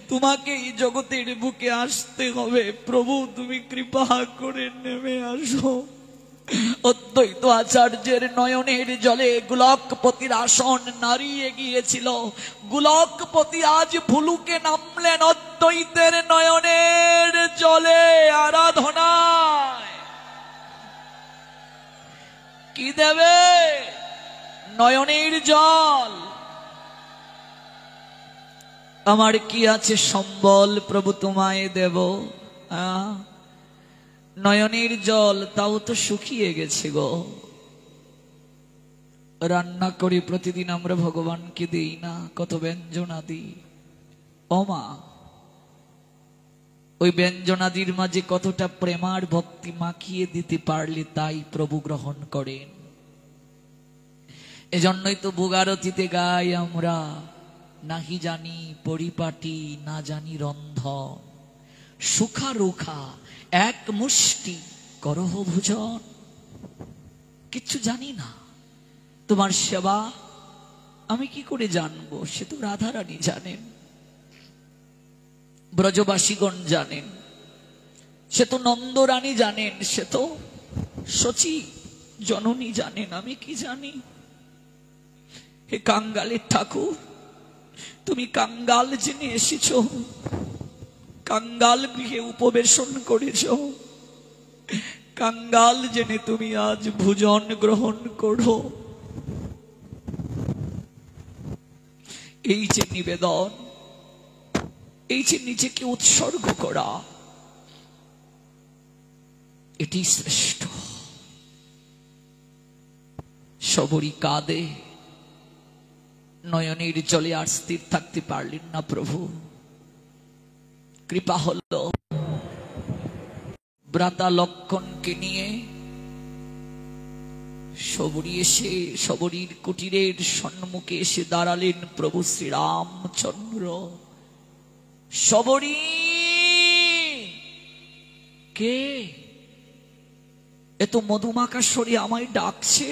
তোমাকে এই জগতের বুকে আসতে হবে, প্রভু তুমি কৃপা করে নেমে আসো। অদ্বৈত আচার্যের নয়নের জলে গোলকপতির আসন নাড়িয়ে গিয়েছিল। গোলকপতি আজ ভুলুকে নামলেন অদ্বৈতের নয়নের জলে আরাধনায়। কি দেবে? নয়নের জল। আমার কি আছে সম্বল, প্রভু তোমায় দেব। নয়নের জল, তাও তো শুকিয়ে গেছে গো। রান্না করি প্রতিদিন আমরা ভগবানকে দিই না, কত ব্যঞ্জনাদি। ও মা, ওই ব্যঞ্জনাদির মাঝে কতটা প্রেমার ভক্তি মাখিয়ে দিতে পারলে তাই প্রভু গ্রহণ করেন। এজন্যই তো ভোগারতিতে গাই আমরা, নাহি জানি পরিপাটি, না জানি রন্ধন, সুখা রুখা এক মুষ্টি করহ ভোজন। কিচ্ছু জানি না, তোমার সেবা আমি কি করে জানবো? সে তো রাধারানী জানেন, ব্রজবাসীগণ জানেন, সে তো নন্দরানী জানেন, সে তো শচী জননী জানেন, আমি কি জানি? হে কাঙ্গালের ঠাকুর, তুমি কাঙ্গাল জেনে এসেছ, কাঙ্গাল গৃহে উপবেশন করেছ, কাঙ্গাল জেনে তুমি আজ ভোজন গ্রহণ করো। এই যে নিবেদন, এই যে নিজেকে উৎসর্গ করা, এটি শ্রেষ্ঠ। সবরই কাঁদে, নয়নের জলে আর স্থির থাকতে পারলেন না প্রভু। কৃপা হলো, ব্রাতা লক্ষণকে নিয়ে সবরী এসে সবরীর কুটিরের সম্মুখে এসে দাঁড়ালেন প্রভু শ্রীরামচন্দ্র। সবরী কে? এত মধুমাখা স্বরে আমায় ডাকছে।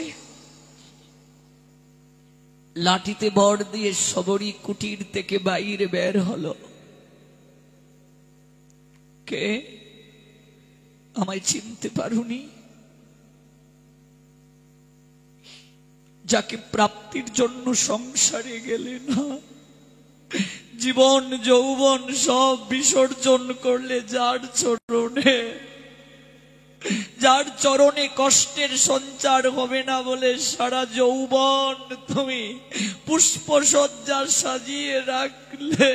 লাঠিতে বর দিয়ে সবরী কুটির থেকে বাইরে বের হলো। কে? আমায় চিনতে পারুনি? যাকে প্রাপ্তির জন্য সংসারে গেলে না, জীবন যৌবন সব বিসর্জন করলে যার চরণে, যার চরণে কষ্টের সঞ্চার হবে না বলে সারা যৌবন তুমি পুষ্পসজ্জা সাজিয়ে রাখলে,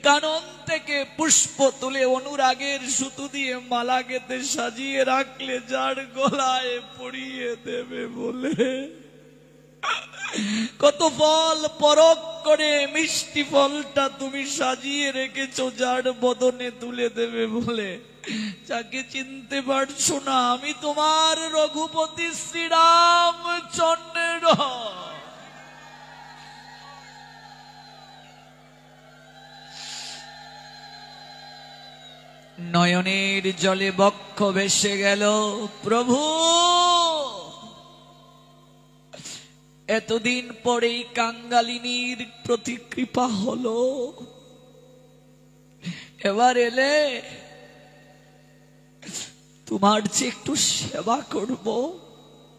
কানন থেকে পুষ্প তুলে অনুরাগের সুতো দিয়ে মালা গেঁথে সাজিয়ে রাখলে, যার গলায় পরিয়ে দেবে বলে কত ফল পরখ করে মিষ্টি ফলটা তুমি সাজিয়ে রেখেছো যার বদনে তুলে দেবে বলে, যাকে চিনতে পারছো না আমি তোমার রঘুপতি শ্রীরামচন্দ্র। নয়নের জলে বক্ষ ভেসে গেল, প্রভু এতদিন পরেই কাঙ্গালিনীর প্রতি কৃপা হলো, এবার এলে তোমার যে একটু সেবা করব,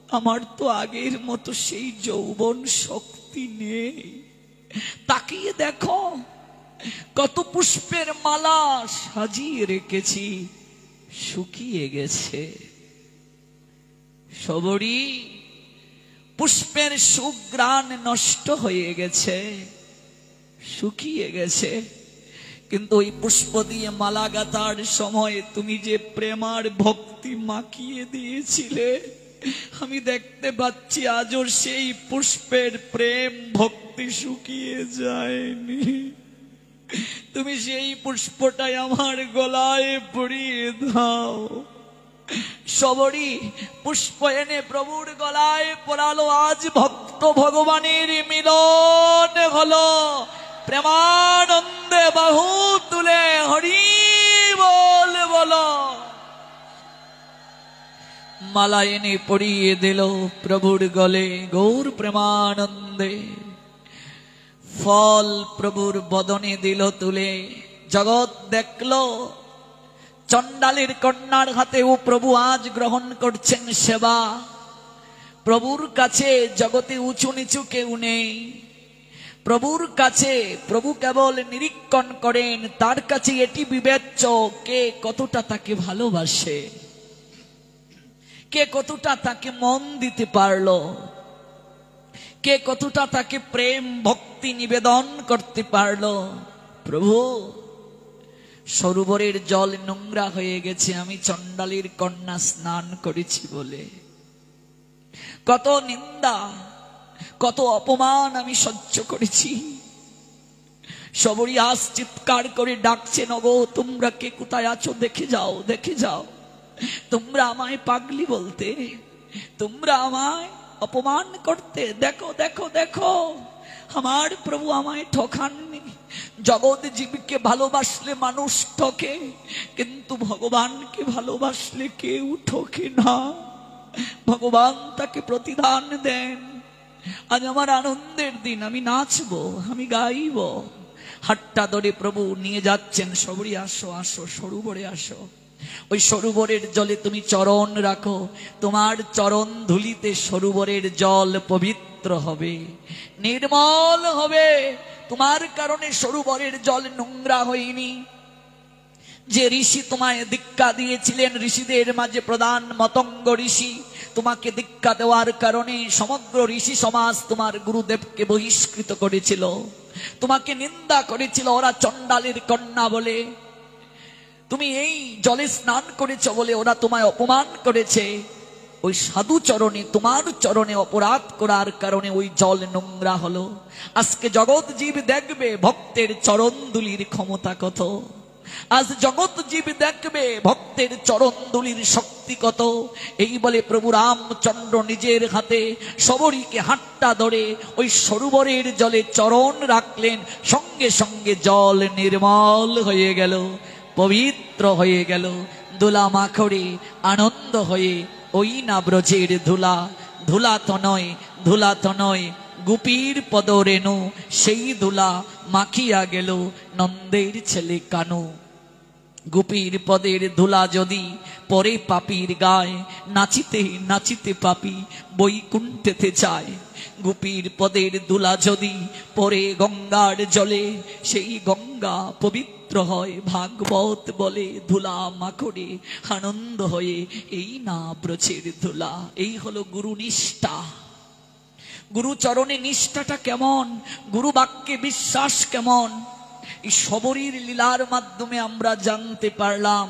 আমার তো আগের মতো সেই যৌবন শক্তি নেই। তাকিয়ে দেখো কত পুষ্পের মালা সাজিয়ে রেখেছি, শুকিয়ে গেছে। সবরি পুষ্পের সুঘ্রাণ নষ্ট হয়ে গেছে, শুকিয়ে গেছে। কিন্তু ওই পুষ্প দিয়ে মালা গাঁথার সময় তুমি যে প্রেমার ভক্তি মাখিয়ে দিয়েছিলে, আমি দেখতে পাচ্ছি আজও সেই পুষ্পের প্রেম ভক্তি শুকিয়ে যায়নি। তুমি সেই পুষ্পটাই আমার গলায় পরিয়ে দাও। সবরি পুষ্প এনে প্রভুর গলায় পরালো, আজ ভক্ত ভগবানের মিলন হলো। প্রেমানন্দে বাহু তুলে হরি বল বলো। মালা এনে পরিয়ে দিল প্রভুর গলে, গৌর প্রেমানন্দে। ফল প্রভুর বদনে দিল তুলে, জগৎ দেখলো চণ্ডালের কন্যার হাতেও প্রভু আজ গ্রহণ করছেন সেবা। প্রভুর কাছে জগতে উঁচু নিচু কেউ নেই, প্রভুর কাছে প্রভু কেবল নিরীক্ষণ করেন, তার কাছে এটি বিবেচ্য কে কতটা তাকে ভালোবাসে, কে কতটা তাকে মন দিতে পারলো, কে কতটা তাকে প্রেম ভক্তি নিবেদন করতে পারলো। প্রভু সরোবরের জল নোংরা হয়ে গেছে আমি চণ্ডালীর কন্যা স্নান করেছি বলে, কত নিন্দা কত অপমান আমি সহ্য করেছি। সবরি আজ চিৎকার করে ডাকছে, নগো তোমরা কে কোথায় আছো, দেখে যাও দেখে যাও। তোমরা আমায় পাগলি বলতে, তোমরা আমায় অপমান করতে, দেখো দেখো দেখো আমার প্রভু আমায় ঠকাননি। জগৎ জীবকে ভালোবাসলে মানুষ ঠকে, কিন্তু ভগবানকে ভালোবাসলে কেউ ঠকে না। ভগবান তাকে প্রতিদান দেন। আজ আমার আনন্দের দিন, আমি নাচবো, আমি গাইব। হাতটা ধরে প্রভু নিয়ে যাচ্ছেন, সবরি আসো আসো সরোবরে আসো। ওই সরোবরের জলে তুমি চরণ রাখো, তোমার চরণ ধুলিতে সরোবরের জল পবিত্র হবে, নির্মল হবে। তোমার কারণে সরোবরের জল নোংরা হয়নি। যে ঋষি তোমায় দীক্ষা দিয়েছিলেন, ঋষিদের মাঝে প্রধান মতঙ্গ ঋষি, তোমাকে দীক্ষা দেওয়ার কারণে সমগ্র ঋষি সমাজ তোমার গুরুদেবকে বহিষ্কৃত করেছিল, তোমাকে নিন্দা করেছিল, ওরা চণ্ডালের কন্যা বলে। তুমি এই জলে স্নান করেছ বলে ওরা তোমায় অপমান করেছে। ওই সাধু চরণে, তোমার চরণে অপরাধ করার কারণে ওই জল নোংরা হলো। আজকে জগৎ জীব দেখবে ভক্তের চরণ দুলির ক্ষমতা কত। আজ জগৎ জীব দেখবে ভক্তের চরণ দুলির শক্তি কত। এই বলে প্রভু রামচন্দ্র নিজের হাতে সবরীকে হাতটা ধরে ওই সরোবরের জলে চরণ রাখলেন। সঙ্গে সঙ্গে জল নির্মল হয়ে গেল, পবিত্র হয়ে গেল। দোলা মাখড়ে আনন্দ হয়ে ওই না ব্রজের ধুলা, ধুলা তো নয়, ধুলা তো নয়, গোপীর পদরেণু সেই ধুলা মাখিয়া গেল নন্দের ছেলে কানু। গোপীর পদের ধুলা যদি পরে পাপীর গায়, নাচিতে নাচিতে পাপী বৈকুণ্ঠেতে যায়। গোপীর পদের ধুলা যদি পরে গঙ্গার জলে, সেই গঙ্গা পবিত্র হয় ভাগবত বলে। ধুলা মাখড়ে আনন্দ হয়ে, এই না ব্রজের ধুলা। এই হলো গুরু নিষ্ঠা। গুরু চরণে নিষ্ঠাটা কেমন, গুরু বাক্যে বিশ্বাস কেমন, এই শবরীর লীলার মাধ্যমে আমরা জানতে পারলাম।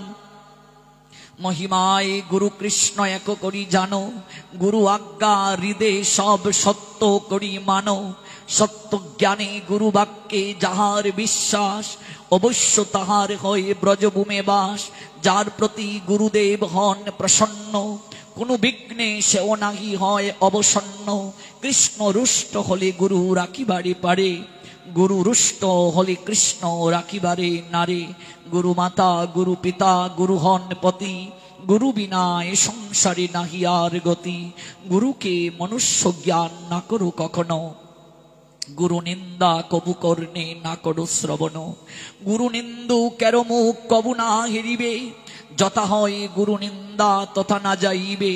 মহিমায় গুরু কৃষ্ণ এক করি জানো, গুরু আজ্ঞা হৃদে সব সত্য করি মানো। সত্য জ্ঞানে গুরু বাক্যে যাহার বিশ্বাস, অবশ্য তাহার হয় ব্রজভূমে বাস। যার প্রতি গুরুদেব হন প্রসন্ন, কোনো বিঘ্নে সেও নাহি হয় অবসন্ন। কৃষ্ণ রুষ্ট হলে গুরু রাখিবারে পারে, গুরু রুষ্ট হলে কৃষ্ণ রাখিবারে নারে। গুরু মাতা গুরু পিতা গুরু হন পতি, গুরু বিনা এ সংসারে নাহি আর গতি। গুরুকে মনুষ্য জ্ঞান না করো কখনো, গুরু নিন্দা কবু কর্ণে না করো শ্রবণ। গুরু নিন্দু কেরো মুখ কবু না হেরিবে, যথা হয় গুরু নিন্দা তথা না যাইবে।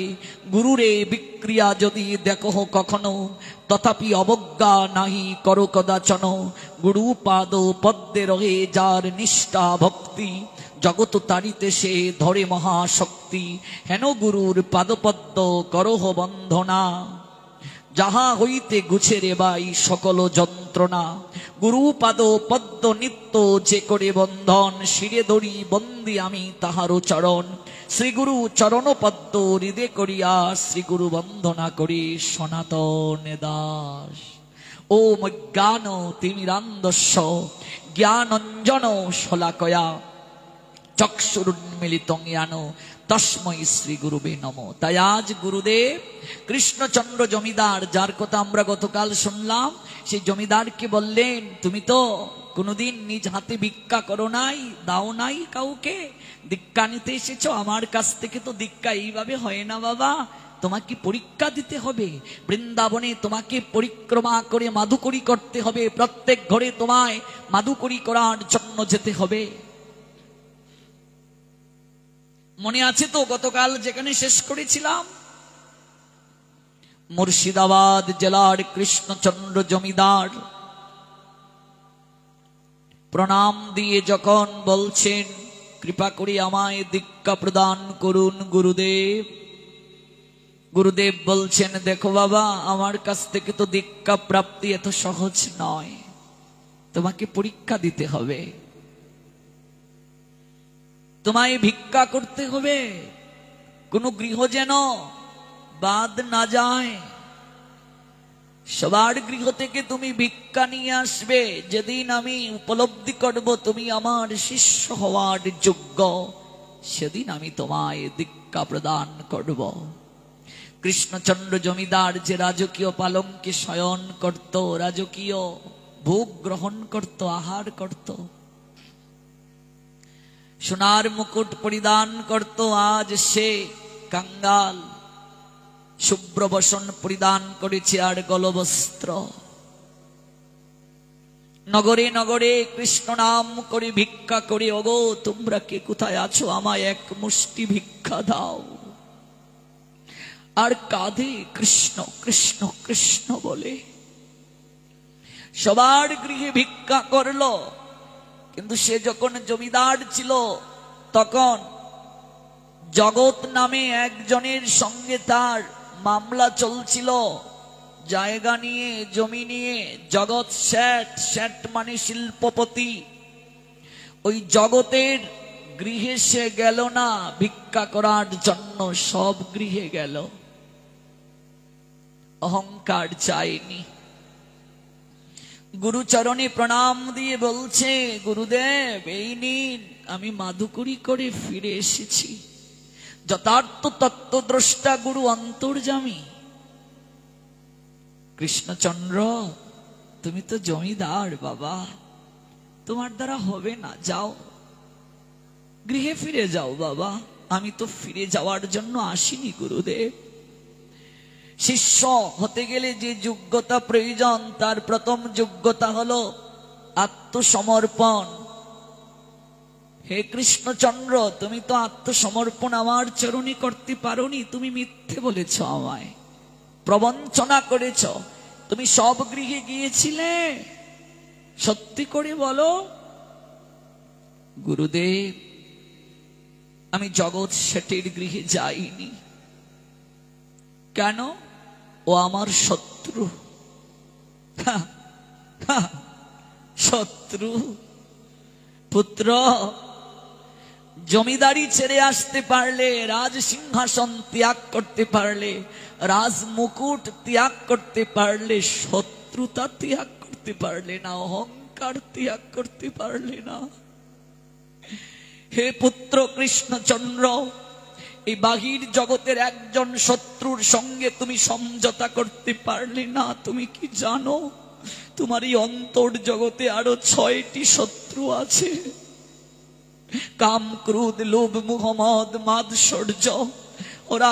গুরুরে বিক্রিয়া যদি দেখো কখনো, তথাপি অবজ্ঞা নাহি করো কদাচন। গুরু পাদ পদ্মে রহে যার নিষ্ঠা ভক্তি, জগৎ তারিতে সে ধরে মহাশক্তি। হেন গুরুর পাদপদ্ম করহ বন্ধনা, যাহা হইতে গুছে রে বাই সকল যন্ত্রণা। গুরু পাদ পদ্ম নিত্য যে করে বন্ধন, শিরে ধরি বন্দি আমি তাহারও চরণ। শ্রীগুরু চরণ পদ্ম হৃদে করিয়া, শ্রীগুরু বন্দনা করি সনাতন দাস। ওম জ্ঞান তিমিরান্ধস্য জ্ঞানঞ্জন শলাকয়া, চক্ষুরুন্মিলিতং জ্ঞান তস্मै শ্রী গুরুবে নমঃ। তাই আজ গুরুদেব কৃষ্ণচন্দ্র জমিদার, যার কথা আমরা গতকাল শুনলাম, সেই জমিদারকে বললেন, তুমি তো কোনোদিন নিজ হাতে ভিক্ষা করো নাই, দাও নাই কাউকে, দীক্ষা নিতে এসেছো, আমার কাছ থেকে তো দীক্ষা এইভাবে হয় না বাবা, তোমাকে পরীক্ষা দিতে হবে। বৃন্দাবনে তোমাকে পরিক্রমা করে মাধুকরী করতে হবে, প্রত্যেক ঘরে তোমায় মাধুকরী করার জন্য যেতে হবে। মনে আছে তো গতকাল যেখানে শেষ করেছিলাম? মুর্শিদাবাদ জেলার কৃষ্ণচন্দ্র জমিদার প্রণাম দিয়ে যখন বলছেন, কৃপা করে আমায় দীক্ষা প্রদান করুন গুরুদেব। গুরুদেব বলছেন, দেখো বাবা, আমার কাছ থেকে তো দীক্ষা প্রাপ্তি এত সহজ নয়, তোমাকে পরীক্ষা দিতে হবে, তোমায় ভিক্ষা করতে হবে। কোনো গৃহ যেন বাদ না যায়, সবার গৃহ থেকে তুমি ভিক্ষা নিয়ে আসবে। যেদিন আমি উপলব্ধি করব তুমি আমার শিষ্য হওয়ার যোগ্য, সেদিন আমি তোমায় দীক্ষা প্রদান করব। কৃষ্ণচন্দ্র জমিদার যে রাজকীয় পালঙ্কে শয়ন করত, রাজকীয় ভোগ গ্রহণ করত, আহার করত, সোনার মুকুট পরিধান করত, আজ সে কাঙ্গাল, শুভ্র বসন পরিধান করেছে আর গলবস্ত্র। নগরে নগরে কৃষ্ণ নাম করে ভিক্ষা করে, ওগো তোমরা কে কোথায় আছো, আমায় এক মুষ্টি ভিক্ষা দাও। আর কাঁধে কৃষ্ণ কৃষ্ণ কৃষ্ণ বলে সবার গৃহে ভিক্ষা করলো। কিন্তু সে যখন জমিদার ছিল, তখন জগৎ নামে একজনের সঙ্গে তার মামলা চলছিল, জায়গা নিয়ে, জমি নিয়ে। জগৎ শেঠ, শেঠ মানে শিল্পপতি। ওই জগতের গৃহে সে গেল না ভিক্ষা করার জন্য, সব গৃহে গেল, অহংকার চায়নি। গুরুচরণে প্রণাম দিয়ে বলছে, গুরুদেব এই নিন, আমি মাধুকরী করে ফিরে এসেছি। যথার্থ তত্ত্বদ্রষ্টা গুরু অন্তর্যামী। কৃষ্ণচন্দ্র, তুমি তো জমিদার বাবা, তোমার দ্বারা হবে না, যাও গৃহে ফিরে যাও বাবা। আমি তো ফিরে যাওয়ার জন্য আসিনি গুরুদেব। শিষ্য হতে গেলে যে যোগ্যতা প্রয়োজন, তার প্রথম যোগ্যতা হলো আত্মসমর্পণ। হে কৃষ্ণচন্দ্র, তুমি তো আত্মসমর্পণ আমার চরণে করতে পারোনি, তুমি মিথ্যে বলেছ, আমায় প্রবঞ্চনা করেছ। তুমি সব গৃহে গিয়েছিলে, সত্যি করে বলো। গুরুদেব, আমি জগৎ শেঠের গৃহে যাইনি। কেন? ও আমার শত্রু। শত্রু? পুত্র, জমিদারি ছেড়ে আসতে পারলে, রাজ সিংহাসন ত্যাগ করতে পারলে, রাজ মুকুট ত্যাগ করতে পারলে, শত্রুতা ত্যাগ করতে পারলে না, অহংকার ত্যাগ করতে পারলে না। হে পুত্র কৃষ্ণচন্দ্র, এই বাহির জগতের একজন শত্রুর সঙ্গে তুমি সমঝোতা করতে পারলে না। তুমি কি জানো, তোমার এই অন্তর জগতে আরো 6টি শত্রু আছে। কাম, ক্রোধ, লোভ, মোহ, মদ, মাৎসর্য। ওরা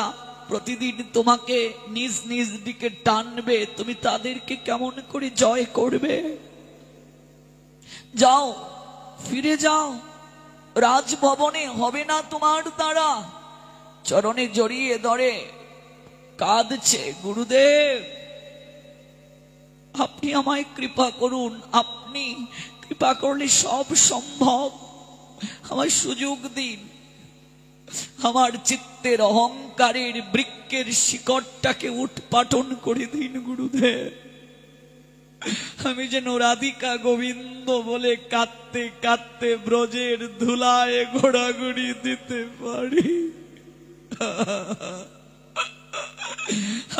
প্রতিদিন তোমাকে নিজ নিজ দিকে টানবে। তুমি তাদেরকে কেমন করে জয় করবে? যাও, ফিরে যাও। রাজভবনে হবে না তোমার দ্বারা। চরণে জড়িয়ে ধরে কাঁদছে, গুরুদেব আপনি আমায় কৃপা করুন, আপনি কৃপা করলে সব সম্ভব। আমায় সুযোগ দিন, আমার চিত্তের অহংকারের বৃক্ষের শিকড়টাকে উৎপাটন করে দিন গুরুদেব। আমি যেন রাধিকা গোবিন্দ বলে কাঁদতে কাঁদতে ব্রজের ধুলায় ঘোরাঘুরি দিতে পারি।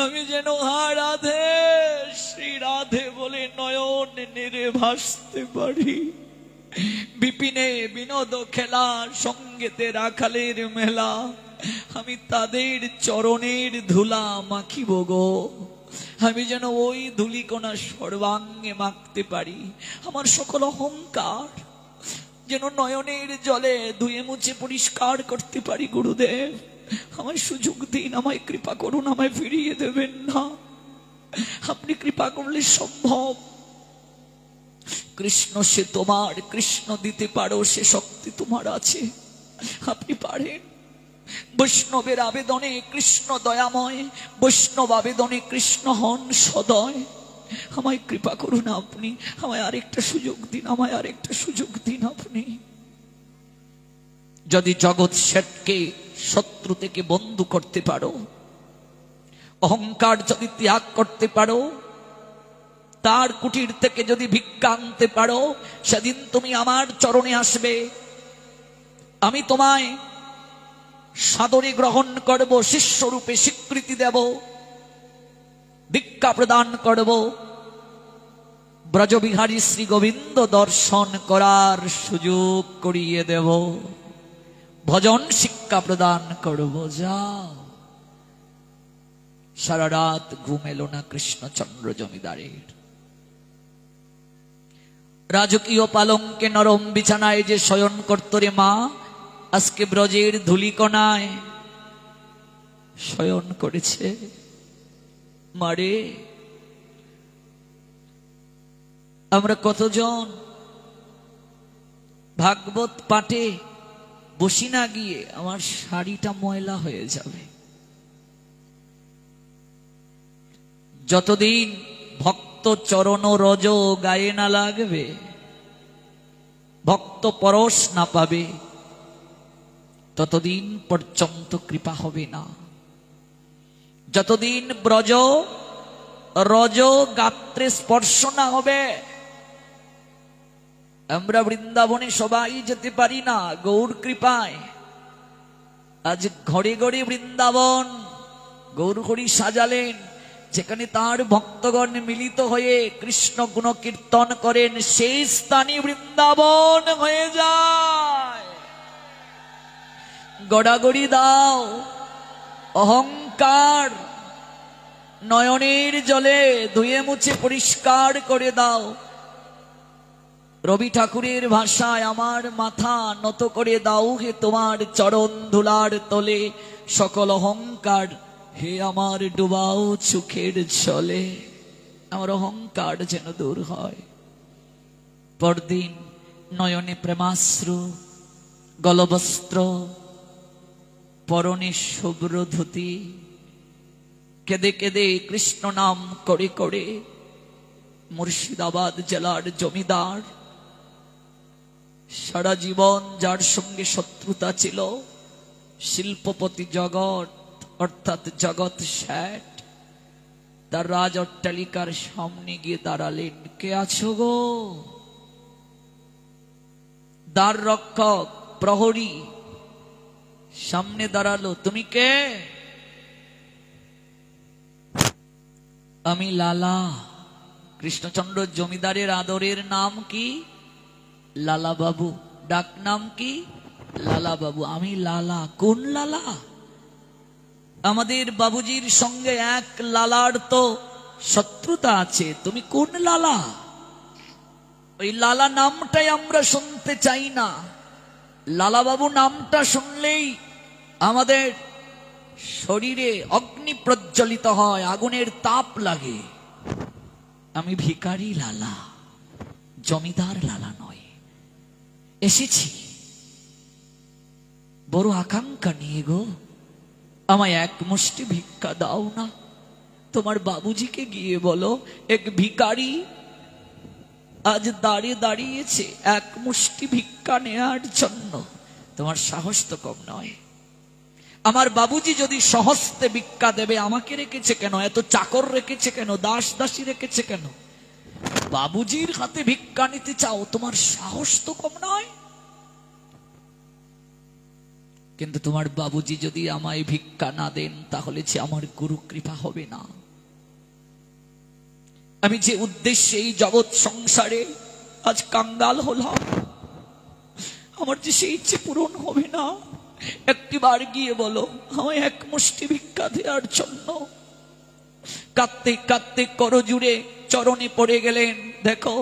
আমি যেন হা রাধে, শ্রী রাধে বলে নয়ন নেড়ে ভাসতে পারি। বিপিনে বিনোদ খেলা, সঙ্গেতে রাখালের মেলা, আমি তাদের চরণের ধুলা মাখিব গো। আমি যেন ওই ধুলিকণা সর্বাঙ্গে মাখতে পারি। আমার সকল অহংকার যেন নয়নের জলে ধুয়ে মুছে পরিষ্কার করতে পারি। গুরুদেব আমায় সুযোগ দিন, আমায় কৃপা করুন, আমায় ফিরিয়ে দেবেন না। আপনি কৃপা করলে সম্ভব। কৃষ্ণ সে তোমার, কৃষ্ণ দিতে পারো সে শক্তি তোমার আছে, আপনি পারেন। বৈষ্ণবের আবেদনে কৃষ্ণ দয়াময়, বৈষ্ণব আবেদনে কৃষ্ণ হন সদয়। আমায় কৃপা করুন আপনি, আমায় আরেকটা সুযোগ দিন, আমায় আরেকটা সুযোগ দিন আপনি। যদি জগৎ শেঠকে শত্রু থেকে বন্ধু করতে পারো, অহংকার যদি ত্যাগ করতে পারো, তার কুটির থেকে যদি ভিক্ষা আনতে পারো, সেদিন তুমি আমার চরণে আসবে। আমি তোমায় সাদরে গ্রহণ করব, শিষ্যরূপে স্বীকৃতি দেব, দীক্ষা প্রদান করব, ব্রজবিহারী শ্রী গোবিন্দ দর্শন করার সুযোগ করিয়ে দেব, ভজন শিক্ষা প্রদান করব। যাও। সারা রাত ঘুম এলো না কৃষ্ণচন্দ্র জমিদারের। রাজকীয় পালঙ্কে নরম বিছানায় যে শয়ন করত রে মা, আজকে ব্রজের ধুলিকণায় শয়ন করেছে। মারে, আমরা কতজন ভাগবত পাঠে বসি না গিয়ে আমার শাড়িটা ময়লা হয়ে যাবে। যতদিন ভক্ত চরণ রজ গায়ে না লাগবে, ভক্ত পরশ না পাবে, ততদিন পর্যন্ত কৃপা হবে না। যতদিন ব্রজ রজ গাত্রে স্পর্শ না হবে, আমরা বৃন্দাবনে সবাই যেতে পারি না গৌর কৃপায়। আজ ঘরে ঘরে বৃন্দাবন গৌর হরি সাজালেন, যেখানে তার ভক্তগণ মিলিত হয়ে কৃষ্ণ গুণ কীর্তন করেন, সেই স্থানই বৃন্দাবন হয়ে যায়। গড়াগড়ি দাও অহংকার, নয়নের জলে ধুয়ে মুছে পরিষ্কার করে দাও। রবি ঠাকুরের ভাষায় আমার মাথা নত করে দাও হে তোমার চরণ ধুলার তলে, সকল অহংকার হে আমার ডুবাও চোখের জলে। আমার অহংকার যেন দূর হয়। পরদিন নয়নে প্রেমাশ্রু, গলবস্ত্র, পরনে শুভ্র ধুতি, কেঁদে কেঁদে কৃষ্ণ নাম করে করে মুর্শিদাবাদ জেলার জমিদার, সারা জীবন যার সঙ্গে শত্রুতা ছিল, শিল্পপতি জগৎ অর্থাৎ জগৎ শেঠ, তার রাজ অট্টালিকার সামনে গিয়ে দাঁড়ালেন। কে আছো গো? দ্বার রক্ষক প্রহরী সামনে দাঁড়ালো। তুমি কে? আমি লালা। কৃষ্ণচন্দ্র জমিদারের আদরের নাম কি? লালা বাবু। ডাক নাম কি? লালা বাবু। আমি লালা। কোন লালা? আমাদের বাবুজির সঙ্গে এক লালার তো শত্রুতা আছে। তুমি কোন লালা? ওই লালা নামটাই আমরা শুনতে চাই না। লালা বাবু নামটা শুনলেই আমাদের শরীরে অগ্নি প্রজ্বলিত হয়, আগুনের তাপ লাগে। আমি ভিখারি লালা, জমিদার লালা নয়। এসেছি বড় আকাঙ্ক্ষা নিয়ে গো, আমায় এক মুষ্টি ভিক্ষা দাও না। তোমার বাবুজিকে গিয়ে বলো, এক ভিখারি আজ দাঁড়িয়ে দাঁড়িয়েছে এক মুষ্টি ভিক্ষা নেয়ার জন্য। তোমার সাহস তো কম নয়। আমার বাবুজি যদি সহস্তে ভিক্ষা দেবে, আমাকে রেখেছে কেন? এত চাকর রেখেছে কেন? দাস দাসী রেখেছে কেন? বাবুজির হাতে ভিক্ষা নিতে চাও, তোমার সাহস তো কম নয়। কিন্তু তোমার বাবুজি যদি আমায় ভিক্ষা না দেন, তাহলে যে আমার গুরু কৃপা হবে না। আমি যে উদ্দেশ্যে এই জগৎ সংসারে আজ কাঙ্গাল হলাম, আমার যে সেই ইচ্ছে পূরণ হবে না। একটিবার গিয়ে বলো আমায় এক মুষ্টি ভিক্ষা দেওয়ার জন্য। কাঁদতে কাঁদতে করজুড়ে চরণে পড়ে গেলেন। দেখো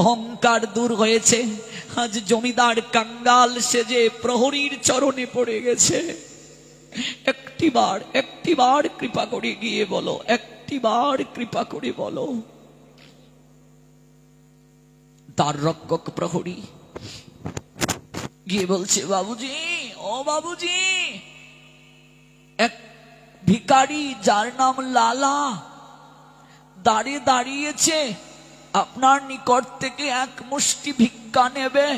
অহংকার দূর হয়েছে। আজ জমিদার কাঙ্গাল সেজে প্রহরীর চরণে পড়ে গেছে। একটিবার কৃপা করে গিয়ে বলো, একটিবার কৃপা করে বলো। দ্বার রক্ষক প্রহরী গিয়ে বলছে, বাবুজি, ও বাবুজি, এক ভিখারি যার নাম লালা দাঁড়িয়ে দাঁড়িয়েছে, আপনার নিকট থেকে এক মুষ্টি ভিক্ষা নেবে।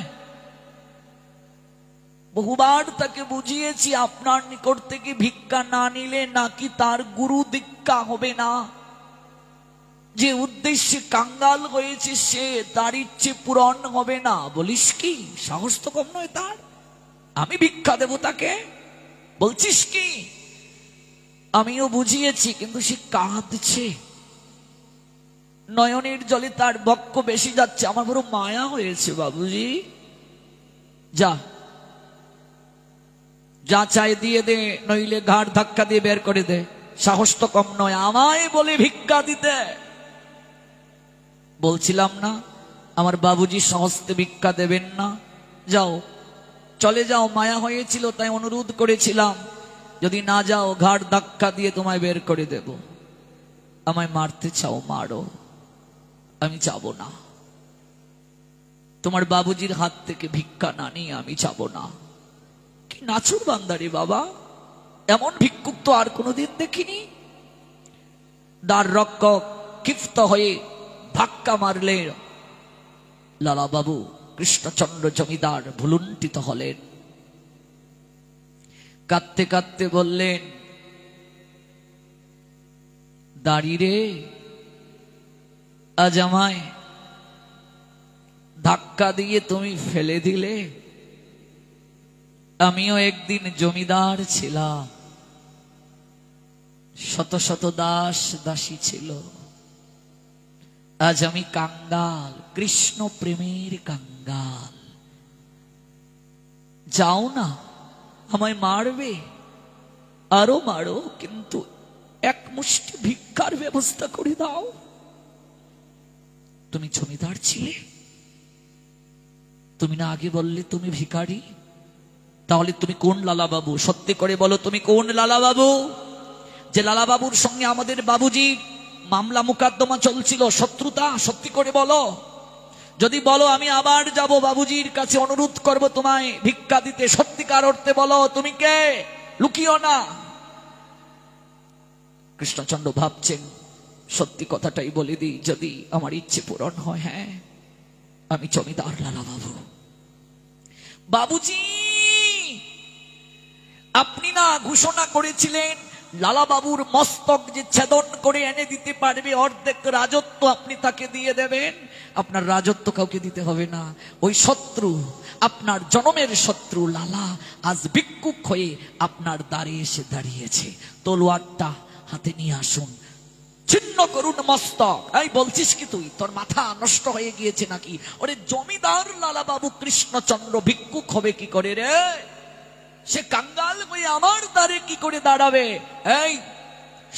বহুবার তাকে বুঝিয়েছি, আপনার নিকট থেকে ভিক্ষা না নিলে নাকি তার গুরু দীক্ষা হবে না। যে উদ্দেশ্যে কাঙ্গাল হয়েছে সে তার ইচ্ছে পূরণ হবে না। বলিস কি? সাহস তো কম নয় তার। আমি ভিক্ষা দেব তাকে? বলছিস কি? আমিও বুঝিয়েছি, কিন্তু সে কাঁদছে, নয়নের জলে তার বক্ষ বেশি যাচ্ছে। আমার বড় মায়া হয়েছে বাবুজি। যা যা চাই দিয়ে দে, নইলে ঘাড় ধাক্কা দিয়ে বের করে দে। সাহস তো কম নয় আমায় বলে ভিক্ষা দিতে। বলছিলাম না আমার বাবুজি সহস্তে ভিক্ষা দেবেন না? যাও, চলে যাও। মায়া হয়েছিল তাই অনুরোধ করেছিলাম, যদি না যাও ঘাড় ধাক্কা দিয়ে তোমায় বের করে দেব। আমায় মারতে চাও মারো, আমি যাব না। তোমার বাবুজির হাত থেকে ভিক্ষা না নিয়ে আমি যাব না। কি নাচুর বান্দারে বাবা, এমন ভিক্ষুক তো আর কোনোদিন দেখিনি। দ্বার রক্ষক ক্ষিপ্ত হয়ে ধাক্কা মারলে লালা বাবু কৃষ্ণচন্দ্র জমিদার ভুলুণ্ঠিত হলেন। কাঁদতে কাঁদতে বললেন, দাঁড়ি রে, আজ আমায় ধাক্কা দিয়ে তুমি ফেলে দিলে। আমিও একদিন জমিদার ছিলাম, শত শত দাস দাসী ছিল। আজ আমি কাঙ্গাল, কৃষ্ণ প্রেমের কাঙ্গাল। যাও না, আমায় মারবে, আরো মারো, কিন্তু এক মুষ্টি ভিক্ষার ব্যবস্থা করে দাও। তুমি জমিদার ছিলে, তুমি না আগে বললে তুমি ভিখারি? তাহলে তুমি কোন লালা বাবু? সত্যি করে বলো, তুমি কোন লালা বাবু? যে লালা বাবুর সঙ্গে আমাদের বাবুজি মামলা মোকদ্দমা চলছিল, শত্রুতা, সত্যি করে বলো। যদি বলো আমি আবার যাব বাবুজির কাছে, অনুরোধ করব তোমায় ভিক্ষা দিতে, সত্যিকার অর্থে বলো তুমি কে, লুকিও না। কৃষ্ণচন্দ্র ভাবছেন সত্যি কথাটাই বলে দিই, যদি আমার ইচ্ছে পূরণ হয়। হ্যাঁ, আমি জমিদার লালা বাবু। বাবুজি, আপনি না ঘোষণা করেছিলেন লালা বাবুর মস্তক যে ছেদন করে এনে দিতে পারবে অর্ধেক রাজত্ব আপনি তাকে দিয়ে দেবেন। আপনার রাজত্ব কাউকে দিতে হবে না। ওই শত্রু, আপনার জনমের শত্রু লালা আজ ভিক্ষুক হয়ে আপনার দ্বারে এসে দাঁড়িয়েছে। তলোয়ারটা হাতে নিয়ে আসুন, ছিন্ন করুন মস্তক। এই বলছিস কি তুই, তোর মাথা নষ্ট হয়ে গিয়েছে নাকি? ওরে জমিদার লালা বাবু কৃষ্ণচন্দ্র ভিক্ষুক হবে কি করে রে? সে কাঙ্গাল হয়ে আমার দ্বারে কি করে দাঁড়াবে? এই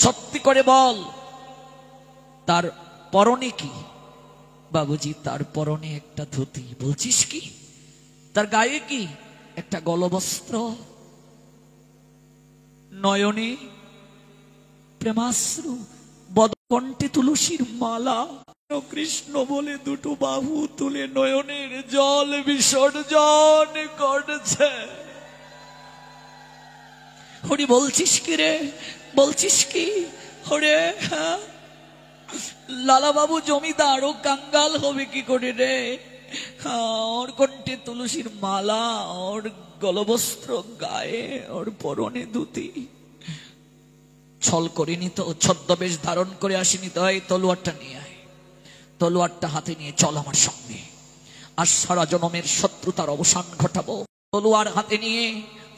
সত্যি করে বল, তার পরনে কি? বাবুজি, তার পরনে একটা ধুতি। বলছিস কি? তার গায়ে কি? একটা গলবস্ত্র, নয়নে প্রেমাশ্রু, বদকণ্ঠে তুলসীর মালা। কৃষ্ণ বলে দুটো বাহু তুলে নয়নের জল বিসর্জন করছে। হরি, বলছিস কি রে? বলছিস কি? হরে, হ্যাঁ, লালা বাবু জমিদার, ও কাঙ্গাল হবে কি করে রে? ওর কণ্ঠে তুলসীর মালা, ওর গলবস্ত্র গায়ে, ওর পরনে ধুতি। ছল করিনি তো, ছদ্মবেশ ধারণ করে আসিনি তো। এই তলোয়ারটা নিয়ে আয়, তলোয়ারটা হাতে নিয়ে চল আমার সঙ্গে, আর সারা জনমের শত্রুতার অবসান ঘটাবো। তলোয়ার হাতে নিয়ে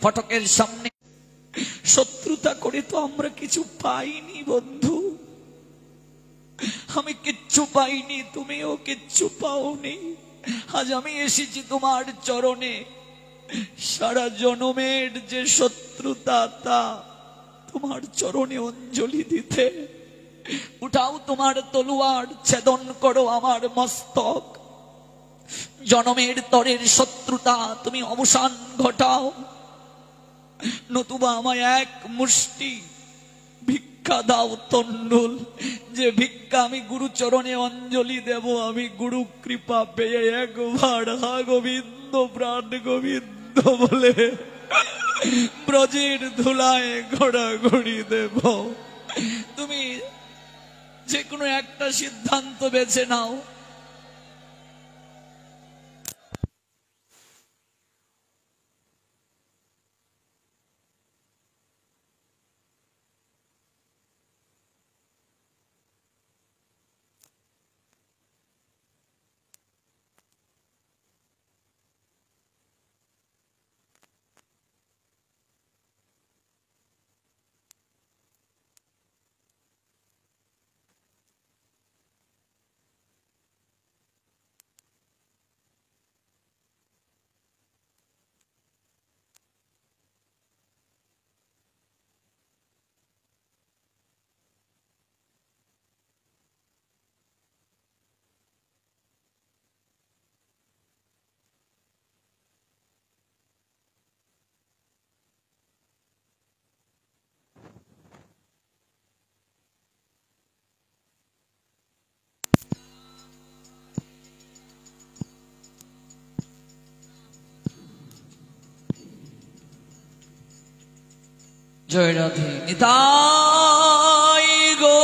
ফটকের সামনে। শত্রুতা করে তো আমরা কিছু পাইনি বন্ধু, আমি কিচ্ছু পাইনি, তুমিও কিচ্ছু পাওনি। আজ আমি এসেছি তোমার চরণে, সারা জনমের যে শত্রুতা তা তোমার চরণে অঞ্জলি দিতে। উঠাও তোমার তলোয়ার, ছেদন করো আমার মস্তক। জনমের তরের শত্রুতা তুমি অবসান ঘটাও, নতুবা আমায় এক মুষ্টি ভিক্ষা দাও তন্ডুল, যে ভিক্ষা আমি গুরুচরণে অঞ্জলি দেব। আমি গুরু কৃপা পেয়ে একবার হা গোবিন্দ প্রাণ গোবিন্দ বলে ব্রজের ধুলায় ঘোরাঘুরি দেব। তুমি যে কোনো একটা সিদ্ধান্ত বেছে নাও। জয় রাধে নিতাই গো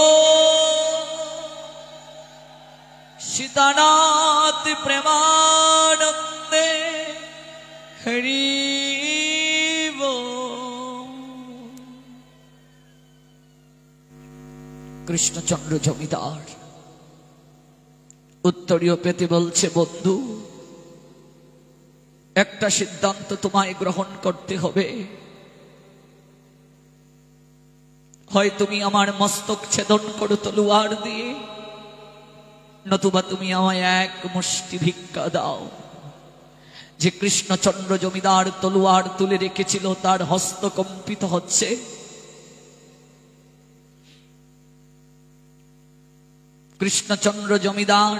সীতানাথ প্রেমানন্দে হরি কৃষ্ণচন্দ্র জমিদার উত্তরীয় পেতে বলছে, বন্ধু, একটা সিদ্ধান্ত তোমায় গ্রহণ করতে হবে। হয় তুমি আমার মস্তক ছেদন করো তলোয়ার দিয়ে, নতুবা তুমি আমায় এক মুষ্টি ভিক্ষা দাও। যে কৃষ্ণচন্দ্র জমিদার তলোয়ার তুলে রেখেছিল তার হস্ত কম্পিত হচ্ছে। কৃষ্ণচন্দ্র জমিদার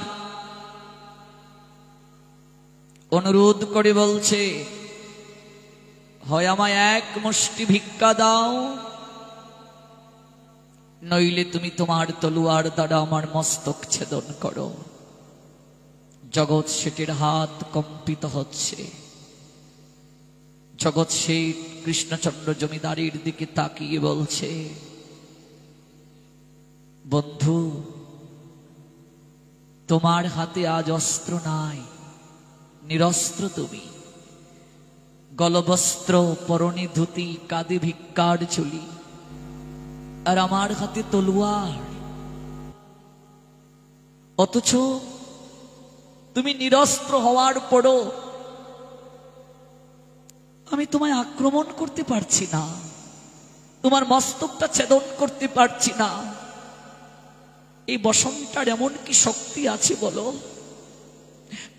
অনুরোধ করে বলছে, হয় আমায় এক মুষ্টি ভিক্ষা দাও, নইলে তুমি তোমার তলোয়ার দ্বারা আমার মস্তক ছেদন করো। জগৎ শেঠের হাত কম্পিত হচ্ছে। জগৎ শেঠ কৃষ্ণচন্দ্র জমিদারের দিকে তাকিয়ে বলছে, বন্ধু, তোমার হাতে আজ অস্ত্র নাই, নিরস্ত্র তুমি, গলবস্ত্র, পরনে ধুতি, কাঁধে ভিক্ষার ঝুলি, আর আমার হাতে তলোয়ার। অথচ তুমি নিরস্ত্র হওয়ার পরও আমি তোমায় আক্রমণ করতে পারছি না, তোমার মস্তকটা ছেদন করতে পারছি না। এই বসনটার এমন কি শক্তি আছে বলো?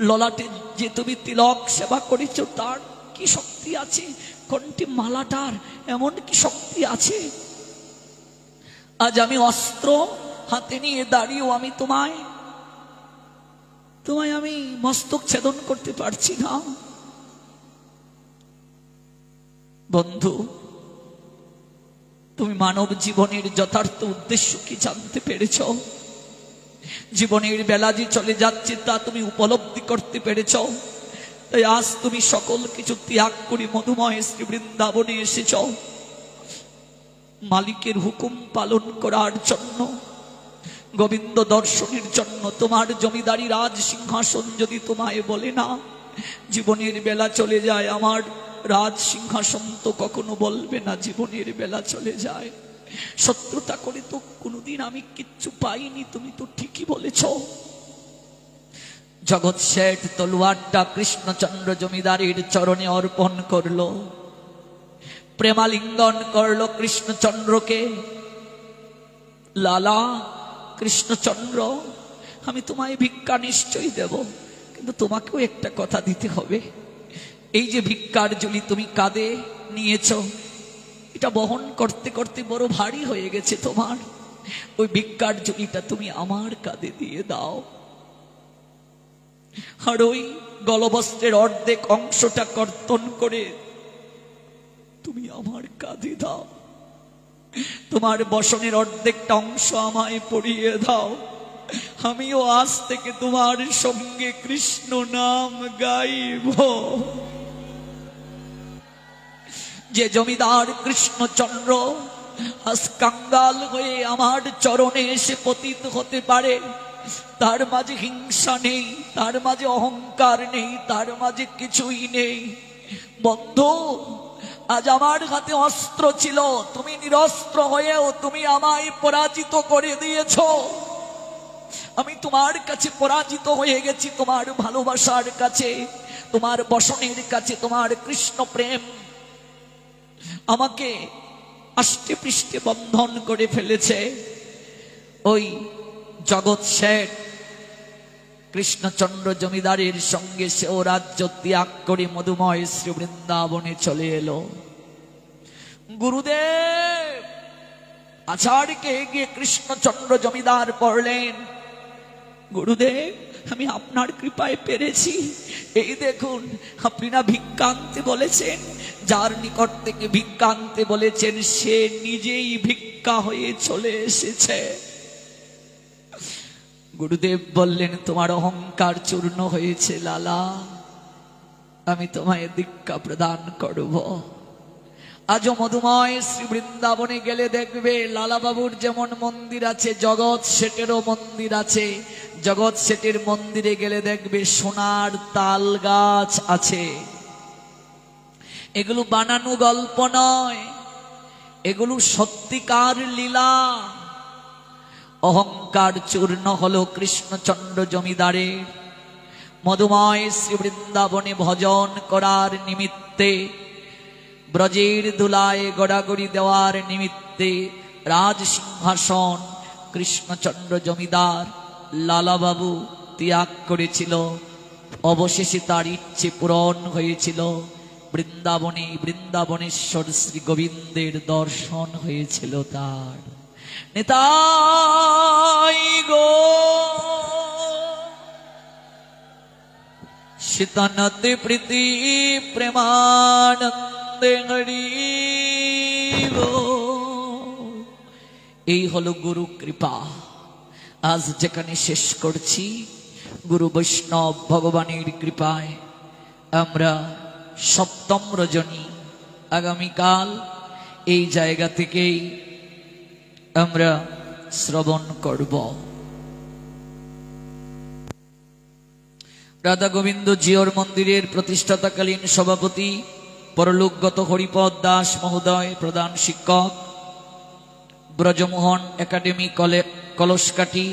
ললাটে যে তুমি তিলক সেবা করেছ তার কি শক্তি আছে? কণ্ঠে মালাটার এমন কি শক্তি আছে? আজ আমি অস্ত্র হাতে নিয়ে দাঁড়িয়েও আমি তোমায় আমি মস্তক ছেদন করতে পারছি না। বন্ধু, তুমি মানব জীবনের যথার্থ উদ্দেশ্য কি জানতে পেরেছ? জীবনের বেলা যে চলে যাচ্ছে তা তুমি উপলব্ধি করতে পেরেছ? তাই আজ তুমি সকল কিছু ত্যাগ করে মধুময় শ্রী বৃন্দাবনে এসেছ মালিকের হুকুম পালন করার জন্য, গোবিন্দ দর্শনের জন্য। তোমার জমিদারি রাজ সিংহাসন যদি তোমায় বলে না, জীবনের বেলা চলে যায়, আমার রাজ সিংহাসন তো কখনো বলবে না জীবনের বেলা চলে যায়। শত্রুতা করে তো কোনোদিন আমি কিচ্ছু পাইনি, তুমি তো ঠিকই বলেছ। জগৎ শেঠ তলোয়ারটা কৃষ্ণচন্দ্র জমিদারের চরণে অর্পণ করলো, প্রেমালিঙ্গন করলো কৃষ্ণচন্দ্রকে। লালা কৃষ্ণচন্দ্র, আমি তোমায় ভিক্ষা নিশ্চয়ই দেব, কিন্তু তোমাকেও একটা কথা দিতে হবে। এই যে ভিক্ষার ঝুলি তুমি কাঁধে নিয়েছ, এটা বহন করতে করতে বড় ভারী হয়ে গেছে তোমার। ওই ভিক্ষার ঝুলিটা তুমি আমার কাঁধে দিয়ে দাও, আর ওই গলবস্ত্রের অর্ধেক অংশটা কর্তন করে তুমি আমার কাঁধে দাও। তোমার বসনের অর্ধেকটা অংশ আমায় পরিয়ে দাও, আমিও আজ থেকে তোমার সঙ্গে কৃষ্ণ নাম গাইব। যে জমিদার কৃষ্ণচন্দ্র আজ কাঙ্গাল হয়ে আমার চরণে এসে পতিত হতে পারে, তার মাঝে হিংসা নেই, তার মাঝে অহংকার নেই, তার মাঝে কিছুই নেই। বন্ধু, আজ আমার হাতে অস্ত্র ছিল, তুমি নিরস্ত্র হয়েও তুমি আমায় পরাজিত করে দিয়েছ। আমি তোমার কাছে পরাজিত হয়ে গেছি, তোমার ভালোবাসার কাছে, তোমার বসনের কাছে। তোমার কৃষ্ণ প্রেম আমাকে আষ্টে পৃষ্ঠে বন্ধন করে ফেলেছে। ওই জগৎ শেঠ কৃষ্ণচন্দ্র জমিদারের সঙ্গে সেও রাজ্য ত্যাগ করে মধুময় শ্রী বৃন্দাবনে চলে এলো। গুরুদেব আচার্যকে গিয়ে কৃষ্ণচন্দ্র জমিদার পড়লেন, গুরুদেব আমি আপনার কৃপায় পেরেছি। এই দেখুন, আপনি না ভিক্ষা আনতে বলেছেন, যার নিকট থেকে ভিক্ষা আনতে বলেছেন সে নিজেই ভিক্ষা হয়ে চলে এসেছে। গুরুদেব বললেন, তোমার অহংকার চূর্ণ হয়েছে লালা, আমি তোমায় দীক্ষা প্রদান করব। আজও মধুময় শ্রী বৃন্দাবনে গেলে দেখবে লালা বাবুর যেমন মন্দির আছে, জগৎ শেঠেরও মন্দির আছে। জগৎ শেঠের মন্দিরে গেলে দেখবে সোনার তাল গাছ আছে। এগুলো বানানো গল্প নয়, এগুলো সত্যিকার লীলা। অহংকার চূর্ণ হলো কৃষ্ণচন্দ্র জমিদারের। মধুময় শ্রী বৃন্দাবনে ভজন করার নিমিত্তে, ব্রজের দুলায় গড়াগড়ি দেওয়ার নিমিত্তে রাজ সিংহাসন কৃষ্ণচন্দ্র জমিদার লালাবাবু ত্যাগ করেছিল। অবশেষে তার ইচ্ছে পূরণ হয়েছিল। বৃন্দাবনে বৃন্দাবনেশ্বর শ্রী গোবিন্দের দর্শন হয়েছিল তার। নিতাই গো শীতনতে প্রীতি প্রেমানন্দে হরিব। এই হলো গুরু কৃপা। আজ যেখানে শেষ করছি, গুরু বৈষ্ণব ভগবানের কৃপায় আমরা সপ্তম রজনী আগামীকাল এই জায়গা থেকেই আমরা শ্রবণ করব। রাধা গোবিন্দ জিওর মন্দিরের প্রতিষ্ঠাতাকালীন সভাপতি পরলোকগত হরিপদ দাস মহোদয়, প্রধান শিক্ষক, ব্রজমোহন একাডেমি কলসকাঠি।